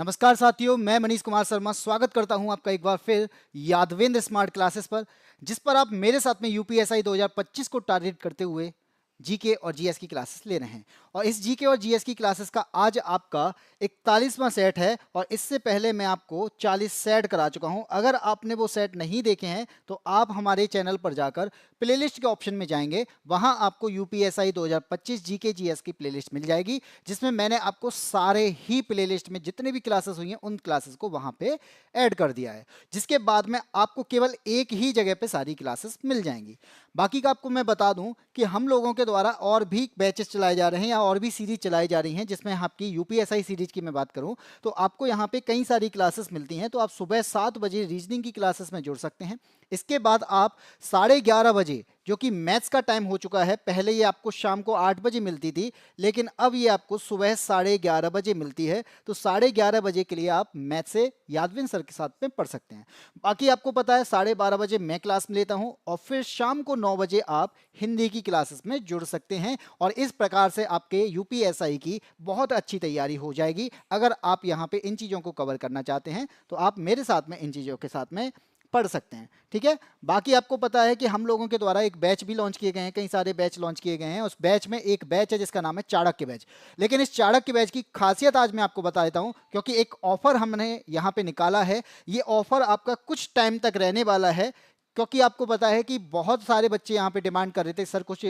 नमस्कार साथियों, मैं मनीष कुमार शर्मा स्वागत करता हूं आपका एक बार फिर यादवेंद्र स्मार्ट क्लासेस पर, जिस पर आप मेरे साथ में यूपीएसआई 2025 को टारगेट करते हुए जीके और जीएस की क्लासेस ले रहे हैं। और इस जीके और जीएस की क्लासेस का आज आपका 41वां सेट है और इससे पहले मैं आपको 40 सेट करा चुका हूं। अगर आपने वो सेट नहीं देखे हैं तो आप हमारे चैनल पर जाकर प्लेलिस्ट के ऑप्शन में जाएंगे, वहां आपको यूपीएसआई 2025 जीके जीएस की प्लेलिस्ट मिल जाएगी, जिसमें मैंने आपको सारे ही प्लेलिस्ट में जितने भी क्लासेस हुई हैं उन क्लासेस को वहां पे ऐड कर दिया है, जिसके बाद में आपको केवल एक ही जगह पे सारी क्लासेस मिल जाएंगी। बाकी का आपको मैं बता दूं कि हम लोगों के द्वारा और भी बैचेस चलाए जा रहे हैं या और भी सीरीज चलाई जा रही हैं, जिसमें आपकी यूपीएसआई सीरीज की मैं बात करूं तो आपको यहाँ पे कई सारी क्लासेस मिलती हैं। तो आप सुबह 7 बजे रीजनिंग की क्लासेस में जुड़ सकते हैं। इसके बाद आप 11:30 बजे, जो कि मैथ्स का टाइम हो चुका है, पहले ये आपको शाम को 8 बजे मिलती थी लेकिन अब ये आपको सुबह 11:30 बजे मिलती है। तो 11:30 बजे के लिए आप मैथ से यादविन सर के साथ में पढ़ सकते हैं। बाकी आपको पता है 12:30 बजे मैं क्लास में लेता हूं और फिर शाम को 9 बजे आप हिंदी की क्लासेस में जुड़ सकते हैं। और इस प्रकार से आपके यूपीएसआई की बहुत अच्छी तैयारी हो जाएगी। अगर आप यहाँ पे इन चीज़ों को कवर करना चाहते हैं तो आप मेरे साथ में इन चीज़ों के साथ में पढ़ सकते हैं, ठीक है। बाकी आपको पता है कि हम लोगों के द्वारा एक बैच भी लॉन्च किए गए हैं, कई सारे बैच लॉन्च किए गए हैं। उस बैच में एक बैच है जिसका नाम है चाणक्य बैच। लेकिन इस चाणक्य बैच की खासियत आज मैं आपको बता देता हूं, क्योंकि एक ऑफर हमने यहाँ पे निकाला है। ये ऑफर आपका कुछ टाइम तक रहने वाला है, क्योंकि आपको पता है कि बहुत सारे बच्चे यहाँ पे डिमांड कर रहे थे सर कुछ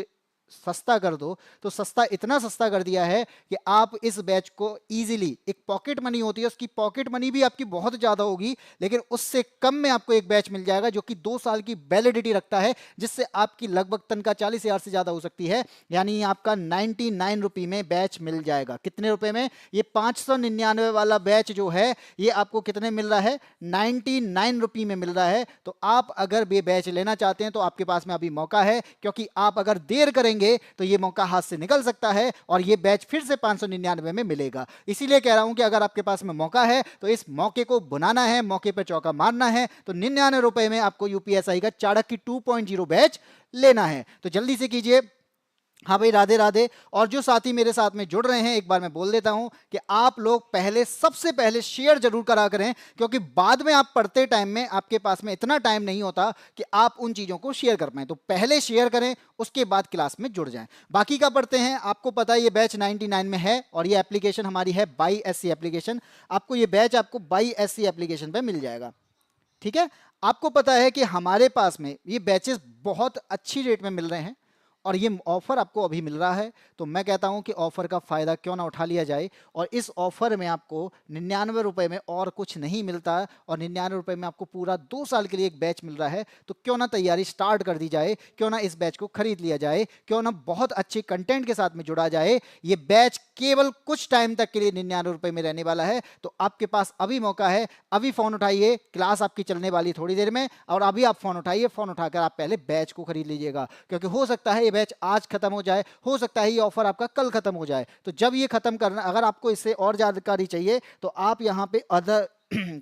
सस्ता कर दो। तो सस्ता, इतना सस्ता कर दिया है कि आप इस बैच को इजीली, एक पॉकेट मनी होती है, उसकी पॉकेट मनी भी आपकी बहुत ज़्यादा होगी लेकिन उससे कम में आपको एक बैच मिल जाएगा जो कि 2 साल की वैलिडिटी रखता है, जिससे आपकी लगभग तनख्वाह 40,000 से ज़्यादा हो सकती है। यानी आपका 99 रुपये में बैच मिल जाएगा। कितने रुपए में? ये 599 वाला बैच जो है ये आपको कितने मिल रहा है? 99 रुपये में मिल रहा है। तो आप अगर ये बैच लेना चाहते हैं तो आपके पास में अभी मौका है, क्योंकि आप अगर देर करेंगे तो ये मौका हाथ से निकल सकता है और ये बैच फिर से 599 में मिलेगा। इसीलिए कह रहा हूं कि अगर आपके पास में मौका है तो इस मौके को बनाना है, मौके पर चौका मारना है। तो 99 रुपए में आपको यूपीएसआई का चाणक्य 2.0 बैच लेना है, तो जल्दी से कीजिए। हाँ भाई, राधे राधे। और जो साथी मेरे साथ में जुड़ रहे हैं, एक बार मैं बोल देता हूं कि आप लोग पहले, सबसे पहले शेयर जरूर करा करें, क्योंकि बाद में आप पढ़ते टाइम में आपके पास में इतना टाइम नहीं होता कि आप उन चीज़ों को शेयर कर पाएं। तो पहले शेयर करें, उसके बाद क्लास में जुड़ जाएं। बाकी का पढ़ते हैं। आपको पता है ये बैच 99 में है और ये एप्लीकेशन हमारी है बाई एससी एप्लीकेशन। आपको ये बैच आपको बाई एससी एप्लीकेशन पर मिल जाएगा, ठीक है। आपको पता है कि हमारे पास में ये बैचेस बहुत अच्छी रेट में मिल रहे हैं और ये ऑफर आपको अभी मिल रहा है। तो मैं कहता हूं कि ऑफर का फायदा क्यों ना उठा लिया जाए। और इस ऑफर में आपको 99 रुपए में और कुछ नहीं मिलता और 99 रुपए में आपको पूरा 2 साल के लिए एक बैच मिल रहा है। तो क्यों ना तैयारी स्टार्ट कर दी जाए, क्यों ना इस बैच को खरीद लिया जाए, क्यों ना बहुत अच्छे कंटेंट के साथ में जुड़ा जाए। ये बैच केवल कुछ टाइम तक के लिए 99 रुपए में रहने वाला है। तो आपके पास अभी मौका है, अभी फोन उठाइए, क्लास आपकी चलने वाली थोड़ी देर में, और अभी आप फोन उठाइए, फोन उठाकर आप पहले बैच को खरीद लीजिएगा, क्योंकि हो सकता है ये बैच आज खत्म हो जाए, हो सकता है ये ऑफर आपका कल खत्म हो जाए। तो जब ये खत्म करना, अगर आपको इससे और जानकारी चाहिए तो आप यहाँ पे अदर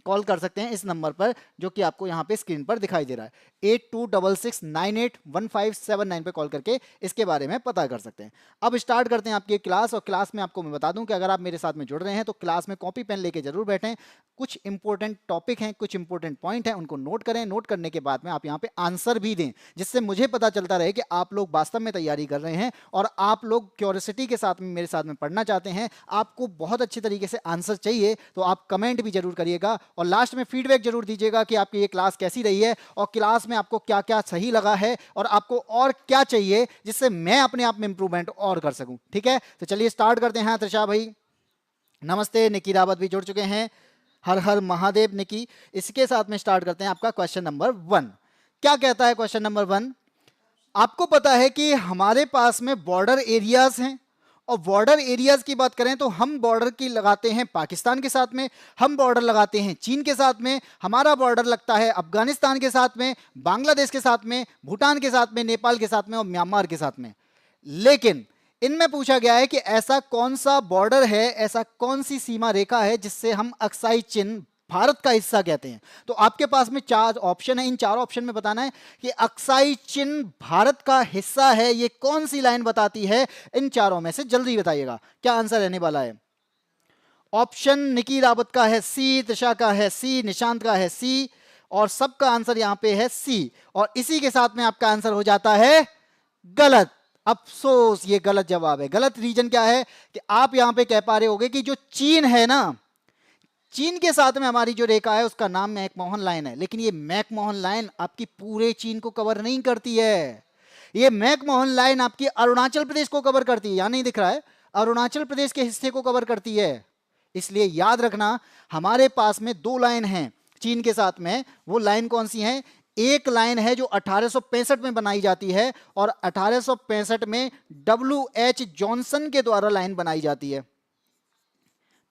कॉल कर सकते हैं इस नंबर पर जो कि आपको यहाँ पे स्क्रीन पर दिखाई दे रहा है। 8266981579 पे कॉल करके इसके बारे में पता कर सकते हैं। अब स्टार्ट करते हैं आपकी क्लास। और क्लास में आपको मैं बता दूं कि अगर आप मेरे साथ में जुड़ रहे हैं तो क्लास में कॉपी पेन लेके जरूर बैठें। कुछ इंपॉर्टेंट टॉपिक हैं, कुछ इंपॉर्टेंट पॉइंट हैं, उनको नोट करें। नोट करने के बाद में आप यहाँ पे आंसर भी दें, जिससे मुझे पता चलता रहे कि आप लोग वास्तव में तैयारी कर रहे हैं और आप लोग क्यूरियोसिटी के साथ में मेरे साथ में पढ़ना चाहते हैं। आपको बहुत अच्छी तरीके से आंसर चाहिए तो आप कमेंट भी जरूर करिएगा और लास्ट में फीडबैक जरूर दीजिएगा कि आपकी ये क्लास कैसी रही है और क्लास में आपको क्या क्या सही लगा है और आपको और क्या चाहिए जिससे मैं अपने आप में इंप्रूवमेंट और कर सकूं, ठीक है। तो चलिए स्टार्ट करते हैं। त्रिशा भाई नमस्ते, निकी रावत भी जुड़ चुके हैं। हर हर महादेव निकी। इसके साथ में स्टार्ट करते हैं आपका क्वेश्चन नंबर 1। क्या कहता है क्वेश्चन नंबर 1? आपको पता है कि हमारे पास में बॉर्डर एरियाज हैं और बॉर्डर एरियाज की बात करें तो हम बॉर्डर की लगाते हैं पाकिस्तान के साथ में, हम बॉर्डर लगाते हैं चीन के साथ में, हमारा बॉर्डर लगता है अफगानिस्तान के साथ में, बांग्लादेश के साथ में, भूटान के साथ में, नेपाल के साथ में और म्यांमार के साथ में। लेकिन इनमें पूछा गया है कि ऐसा कौन सा बॉर्डर है, ऐसा कौन सी सीमा रेखा है जिससे हम अक्साई चिन्ह भारत का हिस्सा कहते हैं। तो आपके पास में 4 ऑप्शन है, इन 4 ऑप्शन में बताना है कि अक्साई चिन्ह भारत का हिस्सा है, ये कौन सी लाइन बताती है। इन चारों में से जल्दी बताइएगा क्या आंसर रहने वाला है। ऑप्शन निकी रावत का है सी, त्रिशा का है सी, निशांत का है सी, और सबका आंसर यहां पे है सी। और इसी के साथ में आपका आंसर हो जाता है गलत। अफसोस, ये गलत जवाब है। गलत रीजन क्या है कि आप यहां पे कह पा रहे होगे कि जो चीन है ना, चीन के साथ में हमारी जो रेखा है उसका नाम मैकमोहन लाइन है, लेकिन ये मैकमोहन लाइन आपकी पूरे चीन को कवर नहीं करती है। ये मैकमोहन लाइन आपकी अरुणाचल प्रदेश को कवर करती है, यहां नहीं दिख रहा है, अरुणाचल प्रदेश के हिस्से को कवर करती है। इसलिए याद रखना, हमारे पास में दो लाइन हैं चीन के साथ में। वो लाइन कौन सी है? एक लाइन है जो 1865 में बनाई जाती है, और 1865 में W.H. जॉनसन के द्वारा लाइन बनाई जाती है,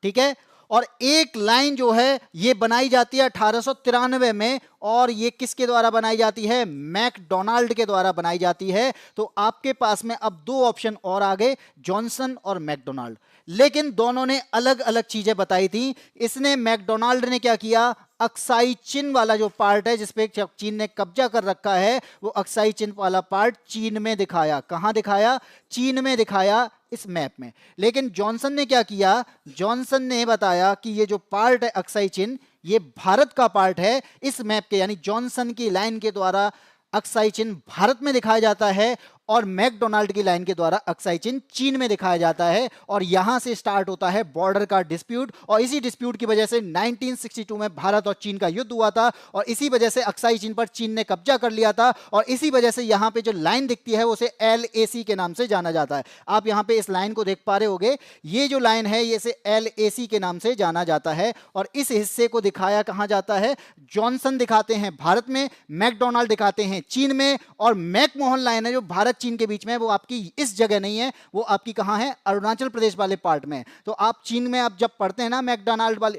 ठीक है। और एक लाइन जो है ये बनाई जाती है 1893 में, और ये किसके द्वारा बनाई जाती है? मैकडोनाल्ड के द्वारा बनाई जाती है। तो आपके पास में अब दो ऑप्शन और आ गए, जॉनसन और मैकडोनाल्ड। लेकिन दोनों ने अलग अलग चीजें बताई थी। इसने, मैकडोनाल्ड ने क्या किया, अक्साई चिन वाला जो पार्ट है जिसपे चीन ने कब्जा कर रखा है, वो अक्साई चिन वाला पार्ट चीन में दिखाया। कहां दिखाया? चीन में दिखाया, इस मैप में। लेकिन जॉनसन ने क्या किया? जॉनसन ने बताया कि ये जो पार्ट है अक्साई चिन, ये भारत का पार्ट है इस मैप के, यानी जॉनसन की लाइन के द्वारा अक्साई चिन भारत में दिखाया जाता है, और मैकडोनाल्ड की लाइन के द्वारा अक्साई चिन चीन में दिखाया जाता है। और यहां से स्टार्ट होता है बॉर्डर का डिस्प्यूट, और इसी डिस्प्यूट की वजह से 1962 में भारत और चीन का युद्ध हुआ था, और इसी वजह से अक्साई चिन पर चीन ने कब्जा कर लिया था, और इसी वजह से यहां पे जो लाइन दिखती है उसे LAC के नाम से जाना जाता है। आप यहां पे इस लाइन को देख पा रहे होगे, ये जो लाइन है ये से LAC के नाम से जाना जाता है, और इस हिस्से को दिखाया कहां जाता है? जॉनसन दिखाते हैं भारत में, मैकडोनाल्ड दिखाते हैं चीन में, और मैकमोहन लाइन है जो भारत चीन के बीच में, वो आपकी इस जगह नहीं है, वो आपकी कहां है? अरुणाचल प्रदेश वाले पार्ट में। तो आप चीन में आप जब पढ़ते हैं ना मैकडोनाल्ड वाली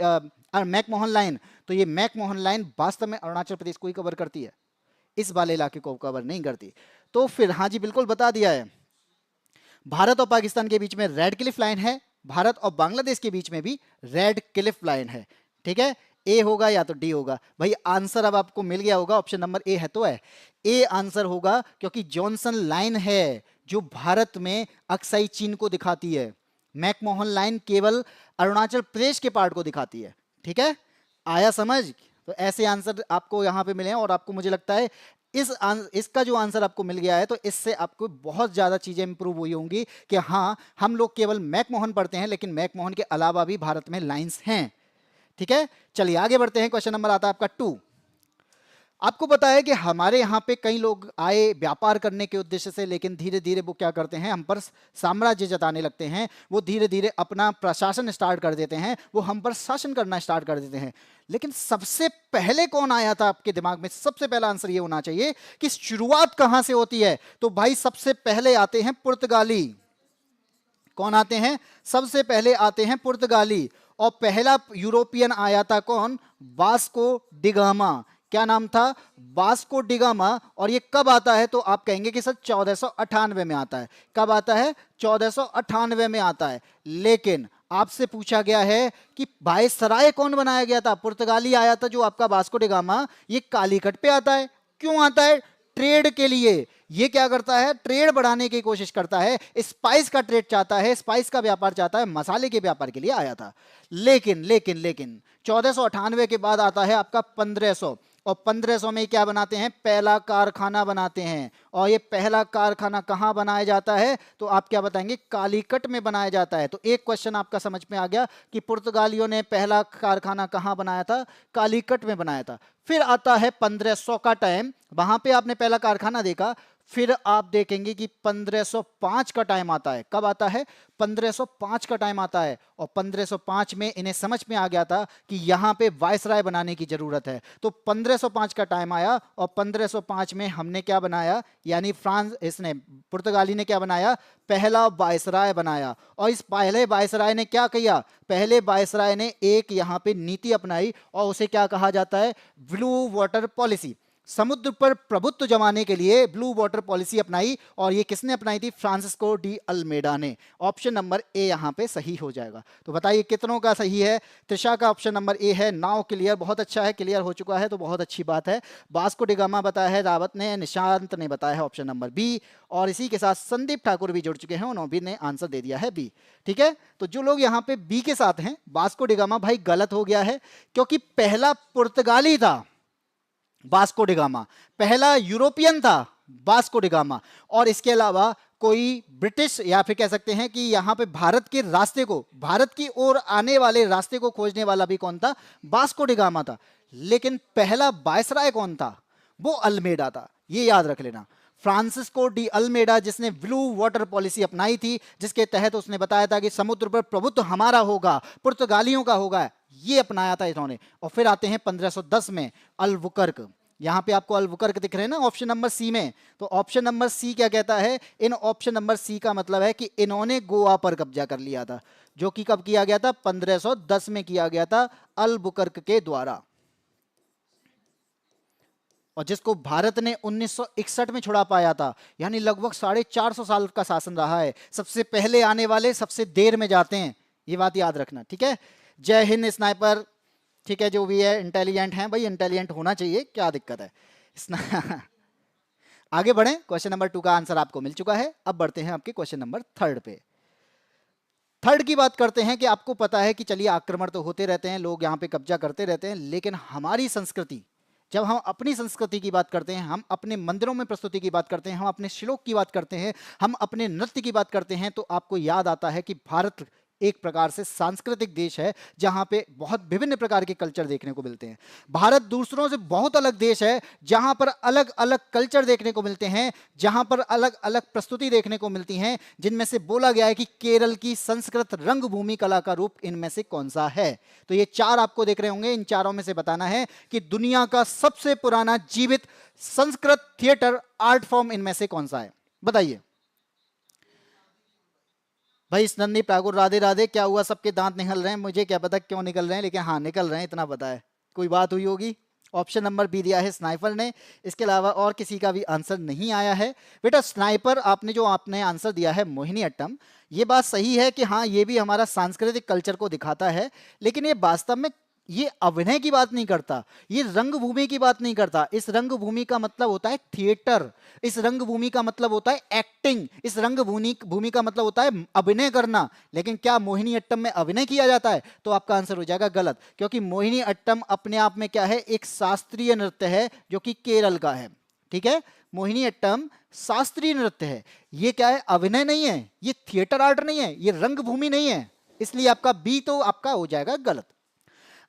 मैकमोहन लाइन, तो ये मैकमोहन लाइन वास्तव में अरुणाचल प्रदेश को ही कवर करती है, इस वाले इलाके को कवर नहीं करती। तो फिर हाँ जी, बिल्कुल बता दिया है। भारत और पाकिस्तान के बीच में रेड क्लिफ लाइन है, भारत और बांग्लादेश के बीच में भी रेड क्लिफ लाइन है, ठीक है। ए होगा या तो डी होगा। भाई आंसर अब आपको मिल गया होगा, ऑप्शन नंबर ए है तो है, ए आंसर होगा, क्योंकि जॉनसन लाइन है जो भारत में अक्साई चीन को दिखाती है, मैकमोहन लाइन केवल अरुणाचल प्रदेश के पार्ट को दिखाती है, ठीक है। आया समझ? तो ऐसे आंसर आपको यहां पे मिले हैं, और आपको मुझे लगता है इसका जो आंसर आपको मिल गया है, तो इससे आपको बहुत ज्यादा चीजें इंप्रूव हुई होंगी कि हाँ, हम लोग केवल मैकमोहन पढ़ते हैं, लेकिन मैकमोहन के अलावा भी भारत में लाइंस हैं, ठीक है। चलिए आगे बढ़ते हैं। क्वेश्चन नंबर आता है आपका 2। आपको पता है कि हमारे यहाँ पे कई लोग आए व्यापार करने के उद्देश्य से, लेकिन धीरे धीरे वो क्या करते हैं, हम पर साम्राज्य जताने लगते हैं। वो धीरे धीरे अपना प्रशासन स्टार्ट कर देते हैं, वो हम पर शासन करना स्टार्ट कर देते हैं। लेकिन सबसे पहले कौन आया था आपके दिमाग में? सबसे पहला आंसर ये होना चाहिए कि शुरुआत कहां से होती है। तो भाई सबसे पहले आते हैं पुर्तगाली। कौन आते हैं? सबसे पहले आते हैं पुर्तगाली। और पहला यूरोपियन आया था कौन? Vasco da Gama. क्या नाम था? Vasco da Gama. और ये कब आता है? तो आप कहेंगे कि सर 1498 में आता है। कब आता है? 1498 में आता है। लेकिन आपसे पूछा गया है कि वायसराय कौन बनाया गया था? पुर्तगाली आया था जो आपका वास्को डिगामा, ये कालीकट पे आता है। क्यों आता है? ट्रेड के लिए। ये क्या करता है? ट्रेड बढ़ाने की कोशिश करता है, स्पाइस का ट्रेड चाहता है, स्पाइस का व्यापार चाहता है, मसाले के व्यापार के लिए आया था। लेकिन लेकिन लेकिन 1498 के बाद आता है आपका 1500, और 1500 में क्या बनाते हैं? पहला कारखाना बनाते हैं। और ये पहला कारखाना कहाँ बनाया जाता है? तो आप क्या बताएंगे? कालीकट में बनाया जाता है। तो एक क्वेश्चन आपका समझ में आ गया कि पुर्तगालियों ने पहला कारखाना कहाँ बनाया था? कालीकट में बनाया था। फिर आता है 1500 का टाइम, वहां पे आपने पहला कारखाना देखा। फिर आप देखेंगे कि 1505 का टाइम आता है। कब आता है? 1505 का टाइम आता है। और 1505 में इन्हें समझ में आ गया था कि यहां पे वायसराय बनाने की जरूरत है। तो 1505 का टाइम आया, और 1505 में हमने क्या बनाया, यानी फ्रांस, इसने, पुर्तगाली ने क्या बनाया? पहला वायसराय बनाया। और इस पहले वायसराय ने क्या किया? पहले वायसराय ने एक यहां पे नीति अपनाई, और उसे क्या कहा जाता है? Blue water policy. समुद्र पर प्रभुत्व जमाने के लिए ब्लू वाटर पॉलिसी अपनाई, और ये किसने अपनाई थी? फ्रांसिस्को डी अल्मेडा ने। ऑप्शन नंबर ए यहां पे सही हो जाएगा। तो बताइए कितनों का सही है? त्रिशा का ऑप्शन नंबर ए है। नाउ क्लियर, बहुत अच्छा है, क्लियर हो चुका है तो बहुत अच्छी बात है। वास्को डी गामा बताया है रावत ने, निशांत ने बताया है ऑप्शन नंबर बी, और इसी के साथ संदीप ठाकुर भी जुड़ चुके हैं, उन्होंने ने आंसर दे दिया है बी। ठीक है, तो जो लोग यहाँ पे बी के साथ हैं, वास्को डी गामा, भाई गलत हो गया है, क्योंकि पहला पुर्तगाली था वास्को डी गामा, पहला यूरोपियन था वास्को डी गामा, और इसके अलावा कोई ब्रिटिश या फिर कह सकते हैं कि यहां पे भारत के रास्ते को, भारत की ओर आने वाले रास्ते को खोजने वाला भी कौन था? वास्को डी गामा था। लेकिन पहला वायसराय कौन था? वो अल्मेडा था, ये याद रख लेना। फ्रांसिस्को डी अल्मेडा, जिसने ब्लू वाटर पॉलिसी अपनाई थी, जिसके तहत उसने बताया था कि समुद्र पर प्रभुत्व हमारा होगा, पुर्तगालियों का होगा, ये अपनाया था इन्होंने। और फिर आते हैं 1510 में अल्बुकर्क। यहां पे आपको अल्बुकर्क दिख रहे हैं ना ऑप्शन नंबर सी में, तो ऑप्शन नंबर सी क्या कहता है? इन ऑप्शन नंबर सी का मतलब है कि इन्होंने गोवा पर कब्जा कर लिया था, जो कि कब किया गया था? 1510 में किया गया था अल्बुकर्क के द्वारा, और जिसको भारत ने 1961 में छुड़ा पाया था। यानी लगभग 450 साल का शासन रहा है। सबसे पहले आने वाले सबसे देर में जाते हैं, ये बात याद रखना। ठीक है, जय हिंद स्नाइपर। ठीक है, जो भी है इंटेलिजेंट हैं भाई, इंटेलिजेंट होना चाहिए, क्या दिक्कत है? आगे बढ़ें, क्वेश्चन नंबर 2 का आंसर आपको मिल चुका है। अब बढ़ते हैं आपके क्वेश्चन नंबर 3 पे। थर्ड की बात करते हैं कि आपको पता है कि चलिए आक्रमण तो होते रहते हैं, लोग यहाँ पे कब्जा करते रहते हैं, लेकिन हमारी संस्कृति, जब हम अपनी संस्कृति की बात करते हैं, हम अपने मंदिरों में प्रस्तुति की बात करते हैं, हम अपने श्लोक की बात करते हैं, हम अपने नृत्य की बात करते हैं, तो आपको याद आता है कि भारत एक प्रकार से सांस्कृतिक देश है, जहां पे बहुत विभिन्न प्रकार के कल्चर देखने को मिलते हैं। भारत दूसरों से बहुत अलग देश है, जहां पर अलग अलग कल्चर देखने को मिलते हैं, जहां पर अलग अलग प्रस्तुति देखने को मिलती हैं, जिनमें से बोला गया है कि केरल की संस्कृत रंगभूमि कला का रूप इनमें से कौन सा है। तो ये 4 आपको देख रहे होंगे, इन चारों में से बताना है कि दुनिया का सबसे पुराना जीवित संस्कृत थिएटर आर्ट फॉर्म इनमें से कौन सा है, बताइए। भाई नंदीप ठाकुर, राधे राधे। क्या हुआ, सबके दांत निकल रहे हैं? मुझे क्या पता क्यों निकल रहे हैं, लेकिन हाँ निकल रहे हैं, इतना पता है। कोई बात हुई होगी। ऑप्शन नंबर बी दिया है स्नाइपर ने, इसके अलावा और किसी का भी आंसर नहीं आया है। बेटा स्नाइपर, आपने आंसर दिया है मोहिनीअट्टम, ये बात सही है कि हाँ ये भी हमारा सांस्कृतिक कल्चर को दिखाता है, लेकिन ये वास्तव में ये अभिनय की बात नहीं करता, ये रंगभूमि की बात नहीं करता। इस रंगभूमि का मतलब होता है थिएटर, इस रंगभूमि का मतलब होता है एक्टिंग, इस रंगभूमि का मतलब होता है अभिनय करना। लेकिन क्या मोहिनीअट्टम में अभिनय किया जाता है? तो आपका आंसर हो जाएगा गलत, क्योंकि मोहिनीअट्टम अपने आप में क्या है? एक शास्त्रीय नृत्य है जो कि केरल का है। ठीक है, मोहिनीअट्टम शास्त्रीय नृत्य है, ये क्या है? अभिनय नहीं है, ये थिएटर आर्ट नहीं है, ये रंगभूमि नहीं है। इसलिए आपका बी तो आपका हो जाएगा गलत।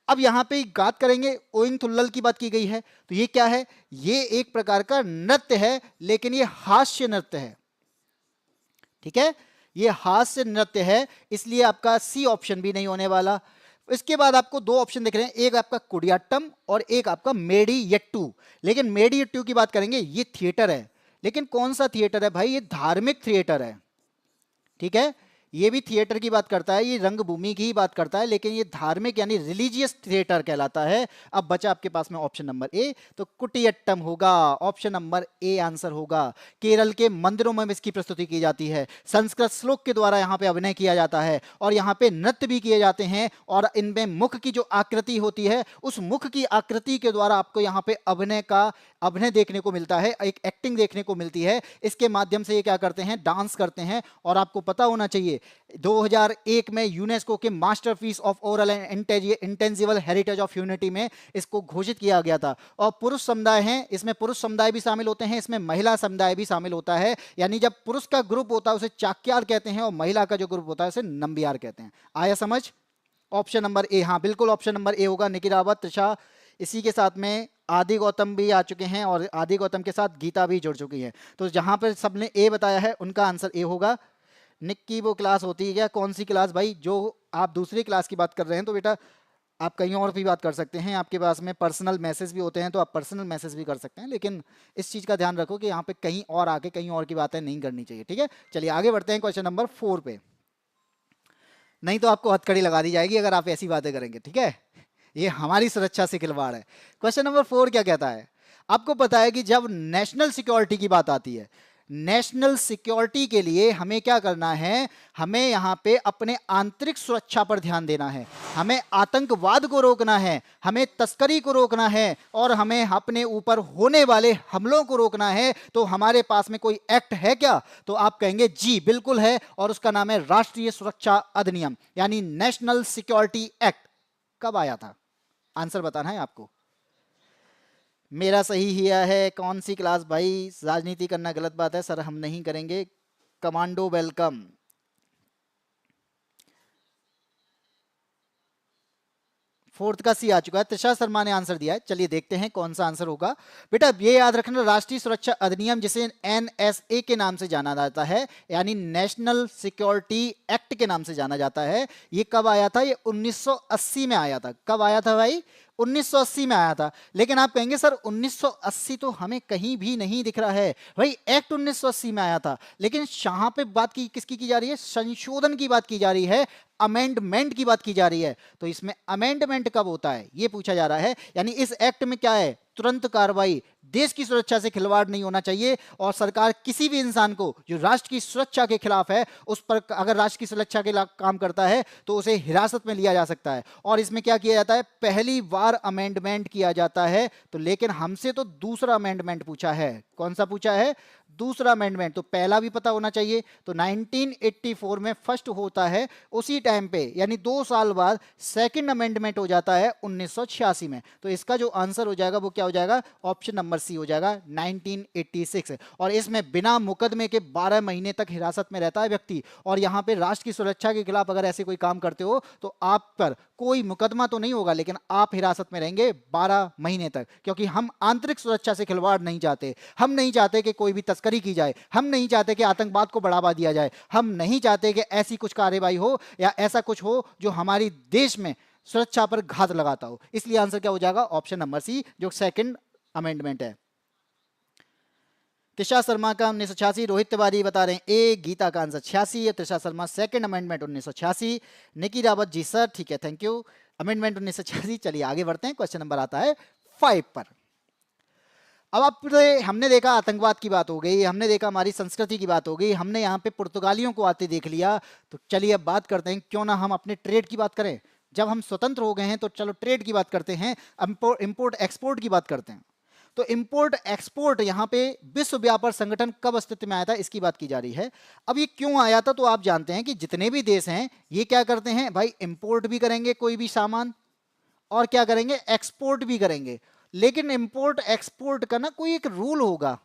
अब यहां पे बात करेंगे, ओइंग थुल्लल की बात की गई है, तो ये क्या है? ये एक प्रकार का नृत्य है, लेकिन ये हास्य नृत्य है। ठीक है, ये हास्य नृत्य है, इसलिए आपका सी ऑप्शन भी नहीं होने वाला। इसके बाद आपको 2 ऑप्शन दिख रहे हैं, एक आपका कुडियाट्टम और एक आपका मेडियट्टू। लेकिन मेडियट्टू की बात करेंगे, ये थिएटर है, लेकिन कौन सा थिएटर है भाई? ये धार्मिक थिएटर है। ठीक है, ये भी थिएटर की बात करता है, ये रंगभूमि की ही बात करता है, लेकिन ये धार्मिक यानी रिलीजियस थिएटर कहलाता है। अब बचा आपके पास में ऑप्शन नंबर ए, तो कुटियट्टम होगा, ऑप्शन नंबर ए आंसर होगा। केरल के मंदिरों में इसकी प्रस्तुति की जाती है, संस्कृत श्लोक के द्वारा यहाँ पे अभिनय किया जाता है, और यहाँ पे नृत्य भी किए जाते हैं, और इनमें मुख की जो आकृति होती है, उस मुख की आकृति के द्वारा आपको यहाँ पे अभिनय देखने को मिलता है, एक एक्टिंग देखने को मिलती है। इसके माध्यम से ये क्या करते हैं? डांस करते हैं। और आपको पता होना चाहिए 2001 में यूनेस्को के masterpiece of oral and intangible heritage of humanity में इसको घोषित किया गया था। और पुरुष समुदाय हैं, इसमें पुरुष समुदाय भी शामिल होते हैं, इसमें महिला समुदाय भी शामिल होता है। यानी जब पुरुष का ग्रुप होता है उसे चाक्यार कहते हैं, और महिला का जो ग्रुप होता है उसे नंबियार कहते हैं। आया समझ? ऑप्शन नंबर ए, हाँ बिल्कुल ऑप्शन नंबर ए होगा। निकी रावत, त्रिशा, इसी के साथ में आदि गौतम भी आ चुके हैं, और आदि गौतम के साथ गीता भी जुड़ चुकी है। तो जहां पर सबने ए बताया है उनका आंसर ए होगा। निक्की वो क्लास होती है क्या? कौन सी क्लास भाई? जो आप दूसरी क्लास की बात कर रहे हैं, तो बेटा आप कहीं और भी बात कर सकते हैं, आपके पास में पर्सनल मैसेज भी होते हैं, तो आप पर्सनल मैसेज भी कर सकते हैं, लेकिन इस चीज़ का ध्यान रखो कि यहाँ पे कहीं और आके कहीं और की बातें नहीं करनी चाहिए। ठीक है, चलिए आगे बढ़ते हैं क्वेश्चन नंबर 4 पे। नहीं तो आपको हथकड़ी लगा दी जाएगी अगर आप ऐसी बातें करेंगे। ठीक है, ये हमारी सुरक्षा से खिलवाड़ है। क्वेश्चन नंबर 4 क्या कहता है? आपको पता है कि जब नेशनल सिक्योरिटी की बात आती है, नेशनल सिक्योरिटी के लिए हमें क्या करना है, हमें यहां पे अपने आंतरिक सुरक्षा पर ध्यान देना है, हमें आतंकवाद को रोकना है, हमें तस्करी को रोकना है और हमें अपने ऊपर होने वाले हमलों को रोकना है। तो हमारे पास में कोई एक्ट है क्या? तो आप कहेंगे जी बिल्कुल है, और उसका नाम है राष्ट्रीय सुरक्षा अधिनियम, यानी नेशनल सिक्योरिटी एक्ट। कब आया था? आंसर बताना है आपको। मेरा सही हिया है। कौन सी क्लास भाई? राजनीति करना गलत बात है सर, हम नहीं करेंगे। Commando welcome. फोर्थ का सी आ चुका है, त्रिशा शर्मा ने आंसर दिया है। चलिए देखते हैं कौन सा आंसर होगा। बेटा ये याद रखना, राष्ट्रीय सुरक्षा अधिनियम जिसे एनएसए के नाम से जाना जाता है, यानी नेशनल सिक्योरिटी एक्ट के नाम से जाना जाता है, ये कब आया था? ये 1980 में आया था। कब आया था भाई? 1980 में आया था। लेकिन आप कहेंगे सर 1980 तो हमें कहीं भी नहीं दिख रहा है। भाई एक्ट 1980 में आया था, लेकिन यहां पे बात की किसकी की जा रही है? संशोधन की बात की जा रही है, अमेंडमेंट की बात की जा रही है। तो इसमें अमेंडमेंट कब होता है ये पूछा जा रहा है। यानी इस एक्ट में क्या है? तुरंत कार्रवाई, देश की सुरक्षा से खिलवाड़ नहीं होना चाहिए, और सरकार किसी भी इंसान को जो राष्ट्र की सुरक्षा के खिलाफ है, उस पर अगर राष्ट्र की सुरक्षा के काम करता है तो उसे हिरासत में लिया जा सकता है। और इसमें क्या किया जाता है? पहली बार अमेंडमेंट किया जाता है। तो लेकिन हमसे तो दूसरा अमेंडमेंट पूछा है। कौन सा पूछा है? दूसरा अमेंडमेंट। तो पहला भी पता होना चाहिए। तो 1984 में फर्स्ट होता है, उसी टाइम पे यानी 2 साल बाद सेकंड अमेंडमेंट हो जाता है 1986 में। तो इसका जो आंसर हो जाएगा वो क्या हो जाएगा? ऑप्शन नंबर सी हो जाएगा, 1986। और इसमें बिना मुकदमे के 12 महीने तक हिरासत में रहता है व्यक्ति। और यहां पे राष्ट्र की सुरक्षा के खिलाफ अगर ऐसे कोई काम करते हो तो आप पर कोई मुकदमा तो नहीं होगा, लेकिन आप हिरासत में रहेंगे 12 महीने तक, क्योंकि हम आंतरिक सुरक्षा से खिलवाड़ नहीं चाहते। हम नहीं चाहते कि कोई भी तस्करी की जाए, हम नहीं चाहते कि आतंकवाद को बढ़ावा दिया जाए, हम नहीं चाहते कि ऐसी कुछ कार्रवाई हो या ऐसा कुछ हो जो हमारी देश में सुरक्षा पर घात लगाता हो। इसलिए आंसर क्या हो जाएगा? ऑप्शन नंबर सी, जो सेकंड अमेंडमेंट है। त्रिशा शर्मा का 1986, रोहित तिवारी बता रहे हैं ए, गीता का आंसर 86 है। Trisha Sharma second amendment 1986। निकी रावत जी सर ठीक है, थैंक यू। अमेंडमेंट 1986। चलिए आगे बढ़ते हैं। क्वेश्चन नंबर आता है 5 पर। अब आप हमने देखा आतंकवाद की बात हो गई, हमने देखा हमारी संस्कृति की बात हो गई, हमने यहाँ पे पुर्तगालियों को आते देख लिया। तो चलिए अब बात करते हैं, क्यों ना हम अपने ट्रेड की बात करें। जब हम स्वतंत्र हो गए हैं तो चलो ट्रेड की बात करते हैं, इंपोर्ट एक्सपोर्ट की बात करते हैं। तो इंपोर्ट एक्सपोर्ट यहाँ पे विश्व व्यापार संगठन कब अस्तित्व में आया था, इसकी बात की जा रही है। अब ये क्यों आया था? तो आप जानते हैं कि जितने भी देश हैं ये क्या करते हैं भाई, इंपोर्ट भी करेंगे कोई भी सामान, और क्या करेंगे? एक्सपोर्ट भी करेंगे। लेकिन इंपोर्ट एक्सपोर्ट का ना कोई एक रूल होगा।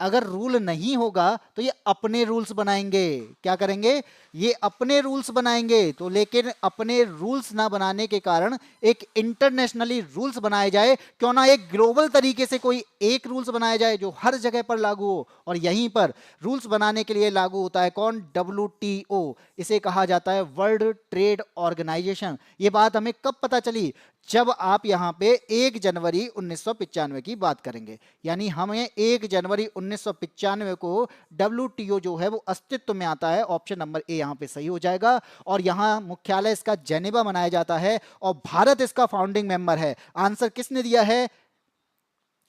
अगर रूल नहीं होगा तो ये अपने रूल्स बनाएंगे। क्या करेंगे? ये अपने रूल्स बनाएंगे। तो लेकिन अपने रूल्स ना बनाने के कारण एक इंटरनेशनली रूल्स बनाए जाए, क्यों ना एक ग्लोबल तरीके से कोई एक रूल्स बनाया जाए जो हर जगह पर लागू हो। और यहीं पर रूल्स बनाने के लिए लागू होता है कौन? WTO। इसे कहा जाता है वर्ल्ड ट्रेड ऑर्गेनाइजेशन। ये बात हमें कब पता चली? जब आप यहां पे 1 जनवरी 1995 की बात करेंगे, यानी हमें 1 जनवरी 1995 को WTO जो है वो अस्तित्व में आता है। ऑप्शन नंबर ए यहां पे सही हो जाएगा। और यहां मुख्यालय इसका जेनेवा मनाया जाता है और भारत इसका फाउंडिंग मेंबर है। आंसर किसने दिया है?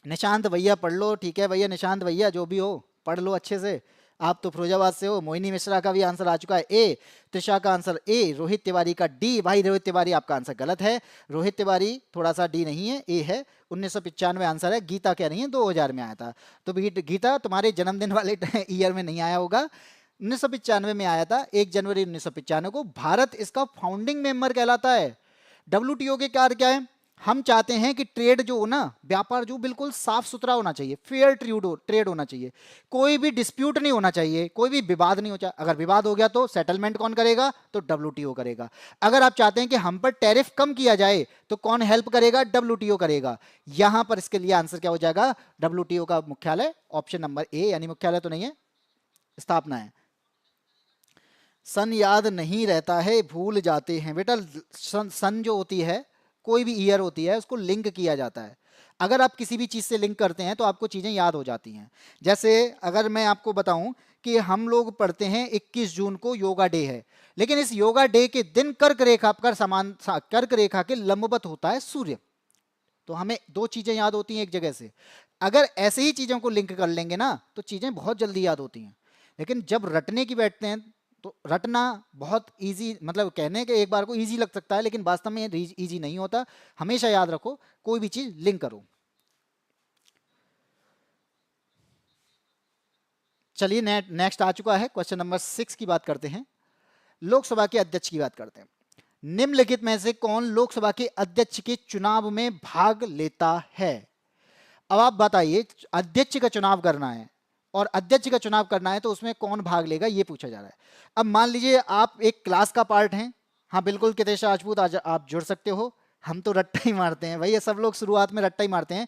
निशांत भैया पढ़ लो। ठीक है भैया, निशांत भैया जो भी हो पढ़ लो अच्छे से। आप तो फिरोजाबाद से हो। मोहिनी मिश्रा का भी आंसर आ चुका है ए, त्रिशा का आंसर ए, रोहित तिवारी का डी। भाई रोहित तिवारी आपका आंसर गलत है। रोहित तिवारी थोड़ा सा डी नहीं है, ए है। 1995 आंसर है। गीता क्या नहीं है, 2000 में आया था। तो गीता तुम्हारे जन्मदिन वाले ईयर में नहीं आया होगा, 1995 में आया था, 1 जनवरी 1995 को। भारत इसका फाउंडिंग मेंबर कहलाता है। WTO के कार्य क्या है? हम चाहते हैं कि ट्रेड जो हो ना, व्यापार जो बिल्कुल साफ सुथरा होना चाहिए, फेयर ट्रेड होना चाहिए, कोई भी डिस्प्यूट नहीं होना चाहिए, कोई भी विवाद नहीं हो चाहिए। अगर विवाद हो गया तो सेटलमेंट कौन करेगा? तो WTO करेगा। अगर आप चाहते हैं कि हम पर टैरिफ कम किया जाए तो कौन हेल्प करेगा? WTO करेगा। यहां पर इसके लिए आंसर क्या हो जाएगा? WTO का मुख्यालय ऑप्शन नंबर ए, यानी मुख्यालय तो नहीं है, स्थापना है। सन याद नहीं रहता है, भूल जाते हैं बेटा। सन जो होती है, कोई भी ईयर होती है, उसको लिंक किया जाता है। अगर आप किसी भी चीज़ से लिंक करते हैं तो आपको चीज़ें याद हो जाती हैं। जैसे अगर मैं आपको बताऊं कि हम लोग पढ़ते हैं 21 जून को योगा डे है, लेकिन इस योगा डे के दिन कर्क रेखा पर कर्क रेखा के लंबवत होता है सूर्य। तो हमें 2 चीज़ें याद होती हैं एक जगह से। अगर ऐसे ही चीज़ों को लिंक कर लेंगे ना तो चीज़ें बहुत जल्दी याद होती हैं, लेकिन जब रटने की बैठते हैं तो रटना बहुत इजी, मतलब कहने के एक बार को इजी लग सकता है लेकिन वास्तव में इजी नहीं होता। हमेशा याद रखो कोई भी चीज़ लिंक करो। चलिए नेक्स्ट आ चुका है, क्वेश्चन नंबर 6 की बात करते हैं। लोकसभा के अध्यक्ष की बात करते हैं। निम्नलिखित में से कौन लोकसभा के अध्यक्ष के चुनाव में भाग लेता है? अब आप बताइए, अध्यक्ष का चुनाव करना है और अध्यक्ष का चुनाव करना है तो उसमें कौन भाग लेगा ये पूछा जा रहा है। अब मान लीजिए आप एक क्लास का पार्ट हैं, हाँ बिल्कुल कितेश राजपूत आप जुड़ सकते हो। हम तो रट्टा ही मारते हैं भैया, सब लोग शुरुआत में रट्टा ही मारते हैं।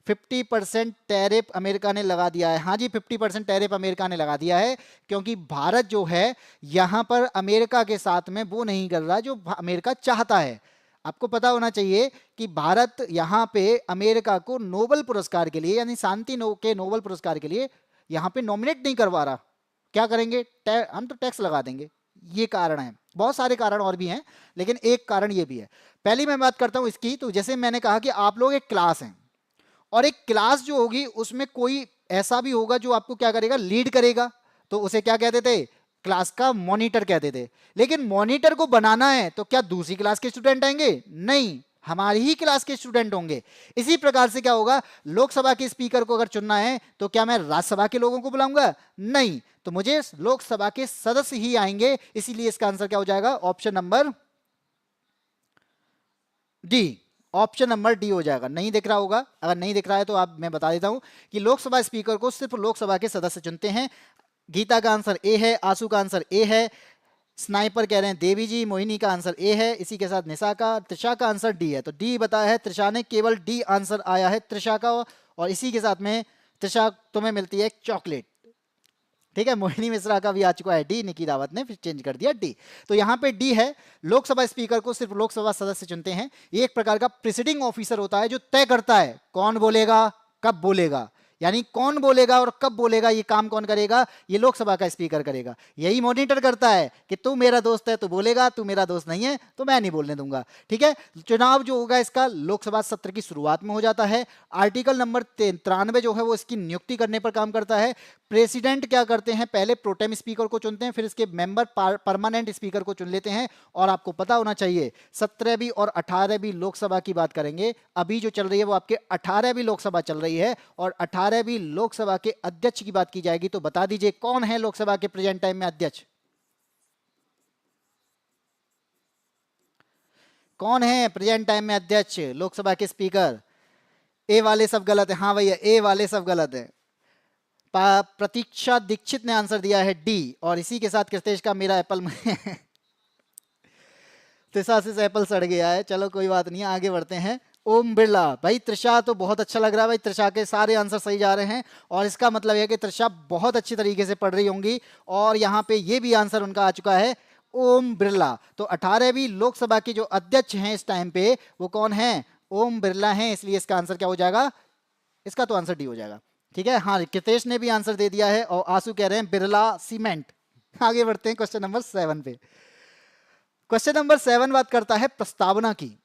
50% टैरिफ अमेरिका ने लगा दिया है। हाँ जी, 50% टैरिफ अमेरिका ने लगा दिया है, क्योंकि भारत जो है यहाँ पर अमेरिका के साथ में वो नहीं कर रहा जो अमेरिका चाहता है। आपको पता होना चाहिए कि भारत यहाँ पे अमेरिका को नोबेल पुरस्कार के लिए, यानी शांति के नोबेल पुरस्कार के लिए यहाँ पे नॉमिनेट नहीं करवा रहा। क्या करेंगे? हम तो टैक्स लगा देंगे। ये कारण है, बहुत सारे कारण और भी हैं, लेकिन एक कारण ये भी है। पहली मैं बात करता हूँ इसकी, तो जैसे मैंने कहा कि आप लोग एक क्लास हैं और एक क्लास जो होगी उसमें कोई ऐसा भी होगा जो आपको क्या करेगा, लीड करेगा, तो उसे क्या कहते थे? क्लास का मॉनिटर कहते थे। लेकिन मॉनिटर को बनाना है तो क्या दूसरी क्लास के स्टूडेंट आएंगे? नहीं, हमारी ही क्लास के स्टूडेंट होंगे। इसी प्रकार से क्या होगा, लोकसभा के स्पीकर को अगर चुनना है तो क्या मैं राज्यसभा के लोगों को बुलाऊंगा? नहीं, तो मुझे लोकसभा के सदस्य ही आएंगे। इसीलिए इसका आंसर क्या हो जाएगा? Option number D. Option number D हो जाएगा। नहीं दिख रहा होगा, अगर नहीं दिख रहा है तो आप, मैं बता देता हूं कि लोकसभा स्पीकर को सिर्फ लोकसभा के सदस्य चुनते हैं। गीता का आंसर ए है, आंसू का आंसर ए है, स्नाइपर कह रहे हैं देवी जी, मोहिनी का आंसर ए है, इसी के साथ निशा का, त्रिशा का आंसर डी है। तो डी बताया है त्रिशा ने, केवल डी आंसर आया है त्रिशा का। और इसी के साथ में त्रिशा तुम्हें मिलती है एक चॉकलेट। ठीक है, मोहिनी मिश्रा का भी आ चुका है डी, निकी रावत ने फिर चेंज कर दिया डी। तो यहाँ पे डी है, लोकसभा स्पीकर को सिर्फ लोकसभा सदस्य चुनते हैं। ये एक प्रकार का प्रिसीडिंग ऑफिसर होता है जो तय करता है कौन बोलेगा, कब बोलेगा, यानी कौन बोलेगा और कब बोलेगा, ये काम कौन करेगा? ये लोकसभा का स्पीकर करेगा। यही मॉनिटर करता है कि तू मेरा दोस्त है तो बोलेगा, तू मेरा दोस्त नहीं है तो मैं नहीं बोलने दूंगा। ठीक है, चुनाव जो होगा इसका लोकसभा सत्र की शुरुआत में हो जाता है। आर्टिकल नंबर 93 जो है वो इसकी नियुक्ति करने पर काम करता है। प्रेसिडेंट क्या करते हैं, पहले प्रोटेम स्पीकर को चुनते हैं, फिर इसके मेंबर परमानेंट स्पीकर को चुन लेते हैं। और आपको पता होना चाहिए 17वीं और 18वीं लोकसभा की बात करेंगे। अभी जो चल रही है वो आपके 18वीं लोकसभा चल रही है, और 18वीं लोकसभा के अध्यक्ष की बात की जाएगी। तो बता दीजिए कौन है लोकसभा के प्रेजेंट टाइम में अध्यक्ष? कौन है प्रेजेंट टाइम में अध्यक्ष लोकसभा के स्पीकर? ए वाले सब गलत है। हाँ भैया, ए वाले सब गलत है। प्रतीक्षा दीक्षित ने आंसर दिया है डी, और इसी के साथ कृतेश का मेरा एप्पल में त्रिशा से एप्पल सड़ गया है। चलो कोई बात नहीं, आगे बढ़ते हैं। ओम बिरला, भाई त्रिशा तो बहुत अच्छा लग रहा है भाई, त्रिशा के सारे आंसर सही जा रहे हैं, और इसका मतलब है कि त्रिशा बहुत अच्छी तरीके से पढ़ रही होंगी। और यहाँ पे ये भी आंसर उनका आ चुका है, ओम बिरला। तो 18वीं लोकसभा के जो अध्यक्ष हैं इस टाइम पे वो कौन है? ओम बिरला हैं। इसलिए इसका आंसर क्या हो जाएगा? इसका तो आंसर डी हो जाएगा। ठीक है, हाँ कृतेश ने भी आंसर दे दिया है, और आंसू कह रहे हैं बिरला सीमेंट। आगे बढ़ते हैं क्वेश्चन नंबर 7 पे। क्वेश्चन नंबर 7 बात करता है प्रस्तावना की,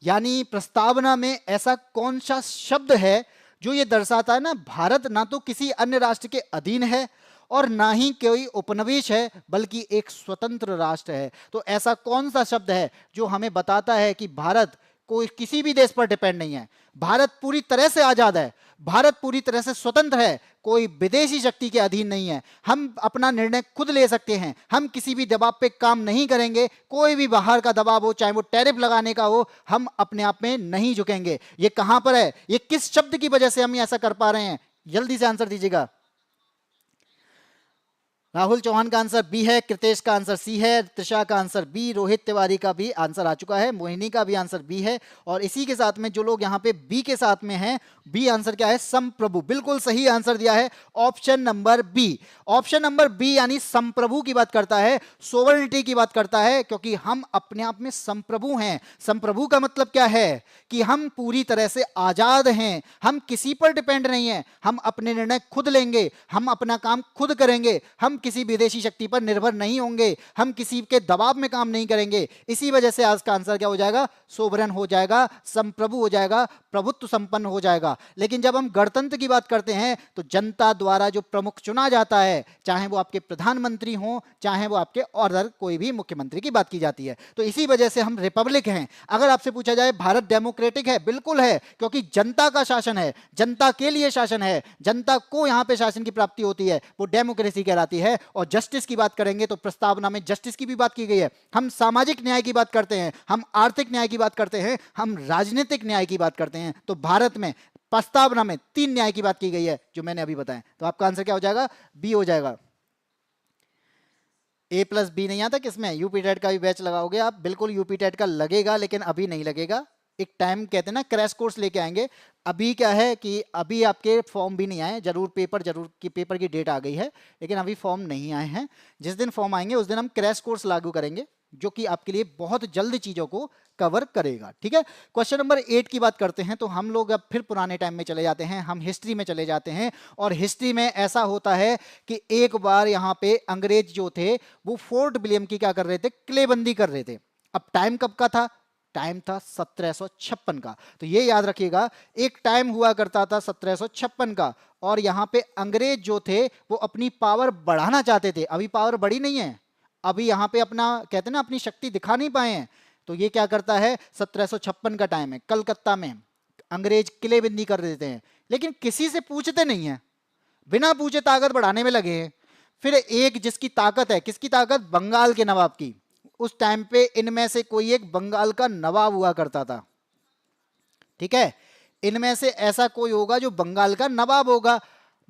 यानी प्रस्तावना में ऐसा कौन सा शब्द है जो ये दर्शाता है ना, भारत ना तो किसी अन्य राष्ट्र के अधीन है और ना ही कोई उपनिवेश है, बल्कि एक स्वतंत्र राष्ट्र है। तो ऐसा कौन सा शब्द है जो हमें बताता है कि भारत कोई किसी भी देश पर डिपेंड नहीं है, भारत पूरी तरह से आजाद है, भारत पूरी तरह से स्वतंत्र है, कोई विदेशी शक्ति के अधीन नहीं है, हम अपना निर्णय खुद ले सकते हैं, हम किसी भी दबाव पे काम नहीं करेंगे, कोई भी बाहर का दबाव हो, चाहे वो टैरिफ लगाने का हो, हम अपने आप में नहीं झुकेंगे। ये कहां पर है? ये किस शब्द की वजह से हम ऐसा कर पा रहे हैं? जल्दी से आंसर दीजिएगा। राहुल चौहान का आंसर बी है, कृतेश का आंसर सी है, त्रिशा का आंसर बी, रोहित तिवारी का भी आंसर आ चुका है, मोहिनी का भी आंसर बी है। और इसी के साथ में जो लोग यहाँ पे बी के साथ में हैं, बी आंसर क्या है? संप्रभु। बिल्कुल सही आंसर दिया है, option number B. Option number B यानी संप्रभु की बात करता है, सोवरेनिटी की बात करता है, क्योंकि हम अपने आप में संप्रभु हैं। संप्रभु का मतलब क्या है? कि हम पूरी तरह से आजाद हैं, हम किसी पर डिपेंड नहीं है, हम अपने निर्णय खुद लेंगे, हम अपना काम खुद करेंगे, हम किसी विदेशी शक्ति पर निर्भर नहीं होंगे, हम किसी के दबाव में काम नहीं करेंगे। इसी वजह से आज का आंसर क्या हो जाएगा? सोवरेन हो जाएगा, संप्रभु हो जाएगा, प्रभुत्व संपन्न हो जाएगा। लेकिन जब हम गणतंत्र की बात करते हैं तो जनता द्वारा जो प्रमुख चुना जाता है, चाहे वो आपके प्रधानमंत्री हो, चाहे वो आपके और कोई भी मुख्यमंत्री की बात की जाती है, तो इसी वजह से हम रिपब्लिक हैं। अगर आपसे पूछा जाए भारत डेमोक्रेटिक है, बिल्कुल है, क्योंकि जनता का शासन है, जनता के लिए शासन है, जनता को यहां पे शासन की प्राप्ति होती है, वो डेमोक्रेसी कहलाती है। और जस्टिस की बात करेंगे तो प्रस्तावना में जस्टिस की भी बात की गई है। हम सामाजिक न्याय की बात करते हैं, हम आर्थिक न्याय की बात करते हैं, हम राजनीतिक न्याय की बात करते हैं। तो भारत में प्रस्तावना में 3 न्याय की बात की गई है जो मैंने अभी बताया। तो आपका आंसर क्या हो जाएगा? बी हो जाएगा। A+B नहीं आता किसमें? यूपी टेट का भी बैच लगाओगे आप, बिल्कुल यूपी टेट का लगेगा, लेकिन अभी नहीं लगेगा। एक टाइम कहते हैं ना, क्रैश कोर्स लेके आएंगे। अभी क्या है कि अभी आपके फॉर्म भी नहीं आए, जरूर पेपर की डेट आ गई है, लेकिन अभी फॉर्म नहीं आए हैं। जिस दिन फॉर्म आएंगे उस दिन हम क्रैश कोर्स लागू करेंगे, जो कि आपके लिए बहुत जल्द चीजों को कवर करेगा। ठीक है, क्वेश्चन नंबर 8 की बात करते हैं। तो हम लोग अब फिर पुराने टाइम में चले जाते हैं, हम हिस्ट्री में चले जाते हैं। और हिस्ट्री में ऐसा होता है कि एक बार यहाँ पे अंग्रेज जो थे वो फोर्ट विलियम की क्या कर रहे थे? किलेबंदी कर रहे थे। अब टाइम कब का था? टाइम था 1756 का। तो ये याद रखिएगा, एक टाइम हुआ करता था 1756 का, और यहाँ पे अंग्रेज जो थे वो अपनी पावर बढ़ाना चाहते थे। अभी पावर बढ़ी नहीं है, अभी यहाँ पे अपना कहते हैं ना अपनी शक्ति दिखा नहीं पाए हैं। तो ये क्या करता है, 1756 का टाइम है, कलकत्ता में अंग्रेज किलेबंदी कर देते हैं, लेकिन किसी से पूछते नहीं है, बिना पूछे ताकत बढ़ाने में लगे हैं। फिर एक जिसकी ताकत है, किसकी ताकत? बंगाल के नवाब की। उस टाइम पे इनमें से कोई एक बंगाल का नवाब हुआ करता था। ठीक है, इनमें से ऐसा कोई होगा जो बंगाल का नवाब होगा।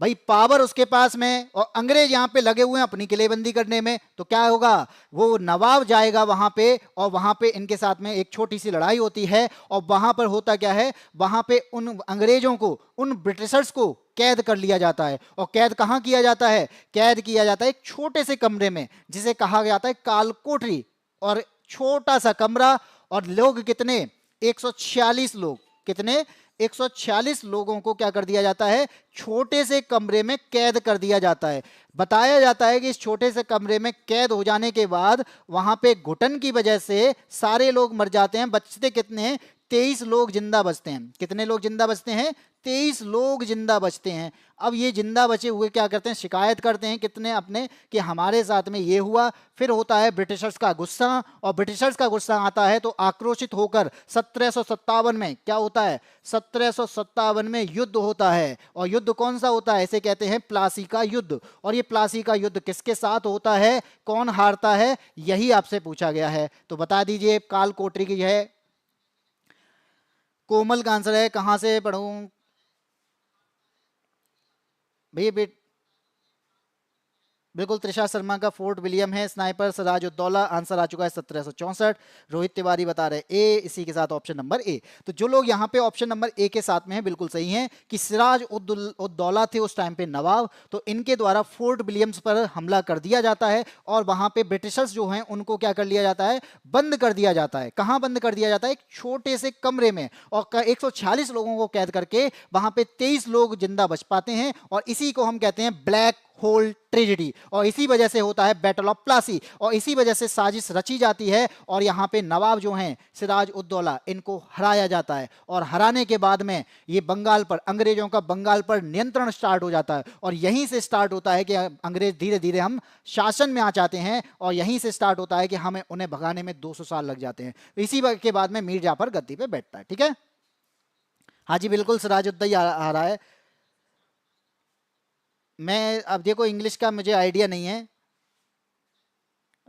भाई पावर उसके पास में, और अंग्रेज यहां पे लगे हुए हैं अपनी किलेबंदी करने में। तो क्या होगा, वो नवाब जाएगा वहां पे, और वहां पे इनके साथ में एक छोटी सी लड़ाई होती है। और वहां पर होता क्या है, वहां पे उन अंग्रेजों को, उन ब्रिटिशर्स को कैद कर लिया जाता है। और कैद कहां किया जाता है? कैद किया जाता है एक छोटे से कमरे में, जिसे कहा जाता है काल कोठरी। और छोटा सा कमरा, और लोग कितने? 146 लोग। कितने? 146 लोगों को क्या कर दिया जाता है? छोटे से कमरे में कैद कर दिया जाता है। बताया जाता है कि इस छोटे से कमरे में कैद हो जाने के बाद वहां पे घुटन की वजह से सारे लोग मर जाते हैं। बचते कितने हैं? 23 लोग जिंदा बचते हैं। कितने लोग जिंदा बचते हैं? 23 लोग जिंदा बचते हैं। अब ये जिंदा बचे हुए क्या करते हैं? शिकायत करते हैं कितने अपने, कि हमारे साथ में ये हुआ। फिर होता है ब्रिटिशर्स का गुस्सा, और ब्रिटिशर्स का गुस्सा आता है तो आक्रोशित होकर 1757 में क्या होता है? 1757 में युद्ध होता है। और युद्ध कौन सा होता है? इसे कहते हैं प्लासी का युद्ध। और ये प्लासी का युद्ध किसके साथ होता है? कौन हारता है? यही आपसे पूछा गया है। तो बता दीजिए, काल कोठरी की है। कोमल का आंसर है, कहां से पढ़ूं भैया? बिल्कुल त्रिशा शर्मा का फोर्ट विलियम है। स्नाइपर सिराजुद्दौला, आंसर आ चुका है 1764। रोहित तिवारी बता रहे ए, इसी के साथ ऑप्शन नंबर ए। तो जो लोग यहाँ पे ऑप्शन नंबर ए के साथ में है बिल्कुल सही हैं कि सिराज उद्दौला थे उस टाइम पे नवाब। तो इनके द्वारा फोर्ट विलियम्स पर हमला कर दिया जाता है, और वहां पे ब्रिटिशर्स जो हैं उनको क्या कर लिया जाता है? बंद कर दिया जाता है। कहां बंद कर दिया जाता है? एक छोटे से कमरे में, और 146 लोगों को कैद करके वहां पे 23 लोग जिंदा बच पाते हैं। और इसी को हम कहते हैं ब्लैक होल ट्रेजेडी। और इसी वजह से होता है बैटल ऑफ प्लासी, और इसी वजह से साजिश रची जाती है। और यहाँ पे नवाब जो हैं सिराज उद्दौला, इनको हराया जाता है। और हराने के बाद में ये बंगाल पर, अंग्रेजों का बंगाल पर नियंत्रण स्टार्ट हो जाता है। और यहीं से स्टार्ट होता है कि अंग्रेज धीरे धीरे हम शासन में आ जाते हैं, और यहीं से स्टार्ट होता है कि हमें उन्हें भगाने में 200 साल लग जाते हैं। इसी के बाद में मीर जाफर गद्दी पे बैठता है। ठीक है, हाँ जी बिल्कुल, सिराज उद्दौला आ रहा है। मैं अब देखो, इंग्लिश का मुझे आइडिया नहीं है,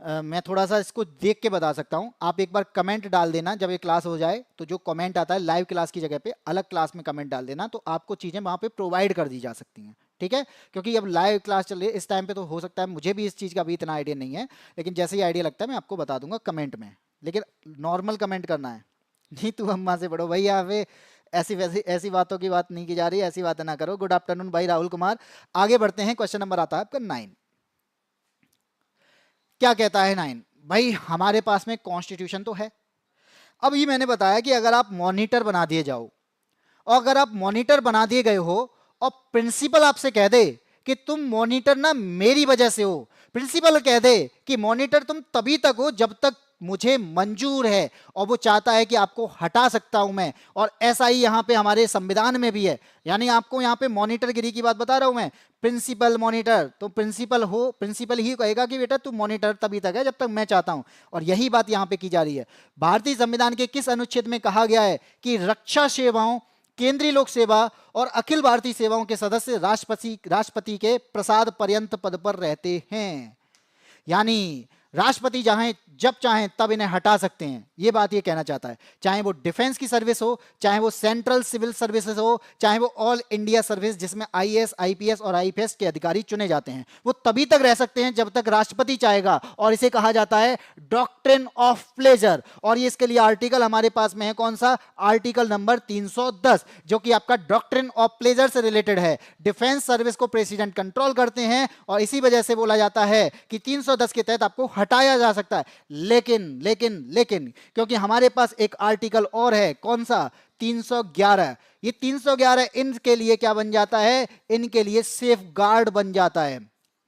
मैं थोड़ा सा इसको देख के बता सकता हूं। आप एक बार कमेंट डाल देना जब ये क्लास हो जाए, तो जो कमेंट आता है लाइव क्लास की जगह पे अलग क्लास में कमेंट डाल देना, तो आपको चीज़ें वहां पे प्रोवाइड कर दी जा सकती हैं। ठीक है, क्योंकि अब लाइव क्लास चल रही है इस टाइम पे, तो हो सकता है मुझे भी इस चीज़ का भी इतना आइडिया नहीं है, लेकिन जैसे ही आइडिया लगता है मैं आपको बता दूंगा कमेंट में। लेकिन नॉर्मल कमेंट करना है, नहीं तू अम्मा से पढ़ो भाई, यहाँ पे ऐसी वैसी ऐसी बातों की बात नहीं की जा रही है, ऐसी बातें ना करो। गुड आफ्टरनून भाई राहुल कुमार। आगे बढ़ते हैं, क्वेश्चन नंबर आता है आपका 9। क्या कहता है 9? भाई हमारे पास में कॉन्स्टिट्यूशन तो है। अब ये मैंने बताया कि अगर आप मॉनिटर बना दिए जाओ, और अगर आप मॉनिटर बना दिए गए हो और प्रिंसिपल आपसे कह दे कि तुम मॉनिटर ना मेरी वजह से हो, प्रिंसिपल कह दे कि मॉनिटर तुम तभी तक हो जब तक मुझे मंजूर है, और वो चाहता है कि आपको हटा सकता हूं मैं, और ऐसा ही यहां पे हमारे संविधान में भी है। यानी आपको यहां पे मॉनिटर गिरी की बात बता रहा हूं मैं, प्रिंसिपल मॉनिटर, तो प्रिंसिपल हो, प्रिंसिपल ही कहेगा कि बेटा तू मॉनिटर तभी तक है जब तक मैं चाहता हूं, और यही बात यहां पे की जा रही है। भारतीय संविधान के किस अनुच्छेद में कहा गया है कि रक्षा सेवाओं, केंद्रीय लोक सेवा और अखिल भारतीय सेवाओं के सदस्य राष्ट्रपति के प्रसाद पर्यंत पद पर रहते हैं? यानी राष्ट्रपति जहां जब चाहें तब इन्हें हटा सकते हैं, ये बात ये कहना चाहता है। चाहे वो डिफेंस की सर्विस हो, चाहे वो सेंट्रल सिविल सर्विसेज हो, चाहे वो ऑल इंडिया सर्विस जिसमें आईएएस, आईपीएस और आईपीएस के अधिकारी चुने जाते हैं, वो तभी तक रह सकते हैं जब तक राष्ट्रपति चाहेगा, और इसे कहा जाता है डॉक्ट्रिन ऑफ प्लेजर। और ये इसके लिए आर्टिकल हमारे पास में है, कौन सा? आर्टिकल नंबर 310, जो कि आपका डॉक्ट्रिन ऑफ प्लेजर से रिलेटेड है। डिफेंस सर्विस को प्रेसिडेंट कंट्रोल करते हैं, और इसी वजह से बोला जाता है कि 310 के तहत आपको हटाया जा सकता है। लेकिन लेकिन लेकिन क्योंकि हमारे पास एक आर्टिकल और है, कौन सा? 311। ये 311 इनके लिए क्या बन जाता है? इनके लिए सेफ गार्ड बन जाता है।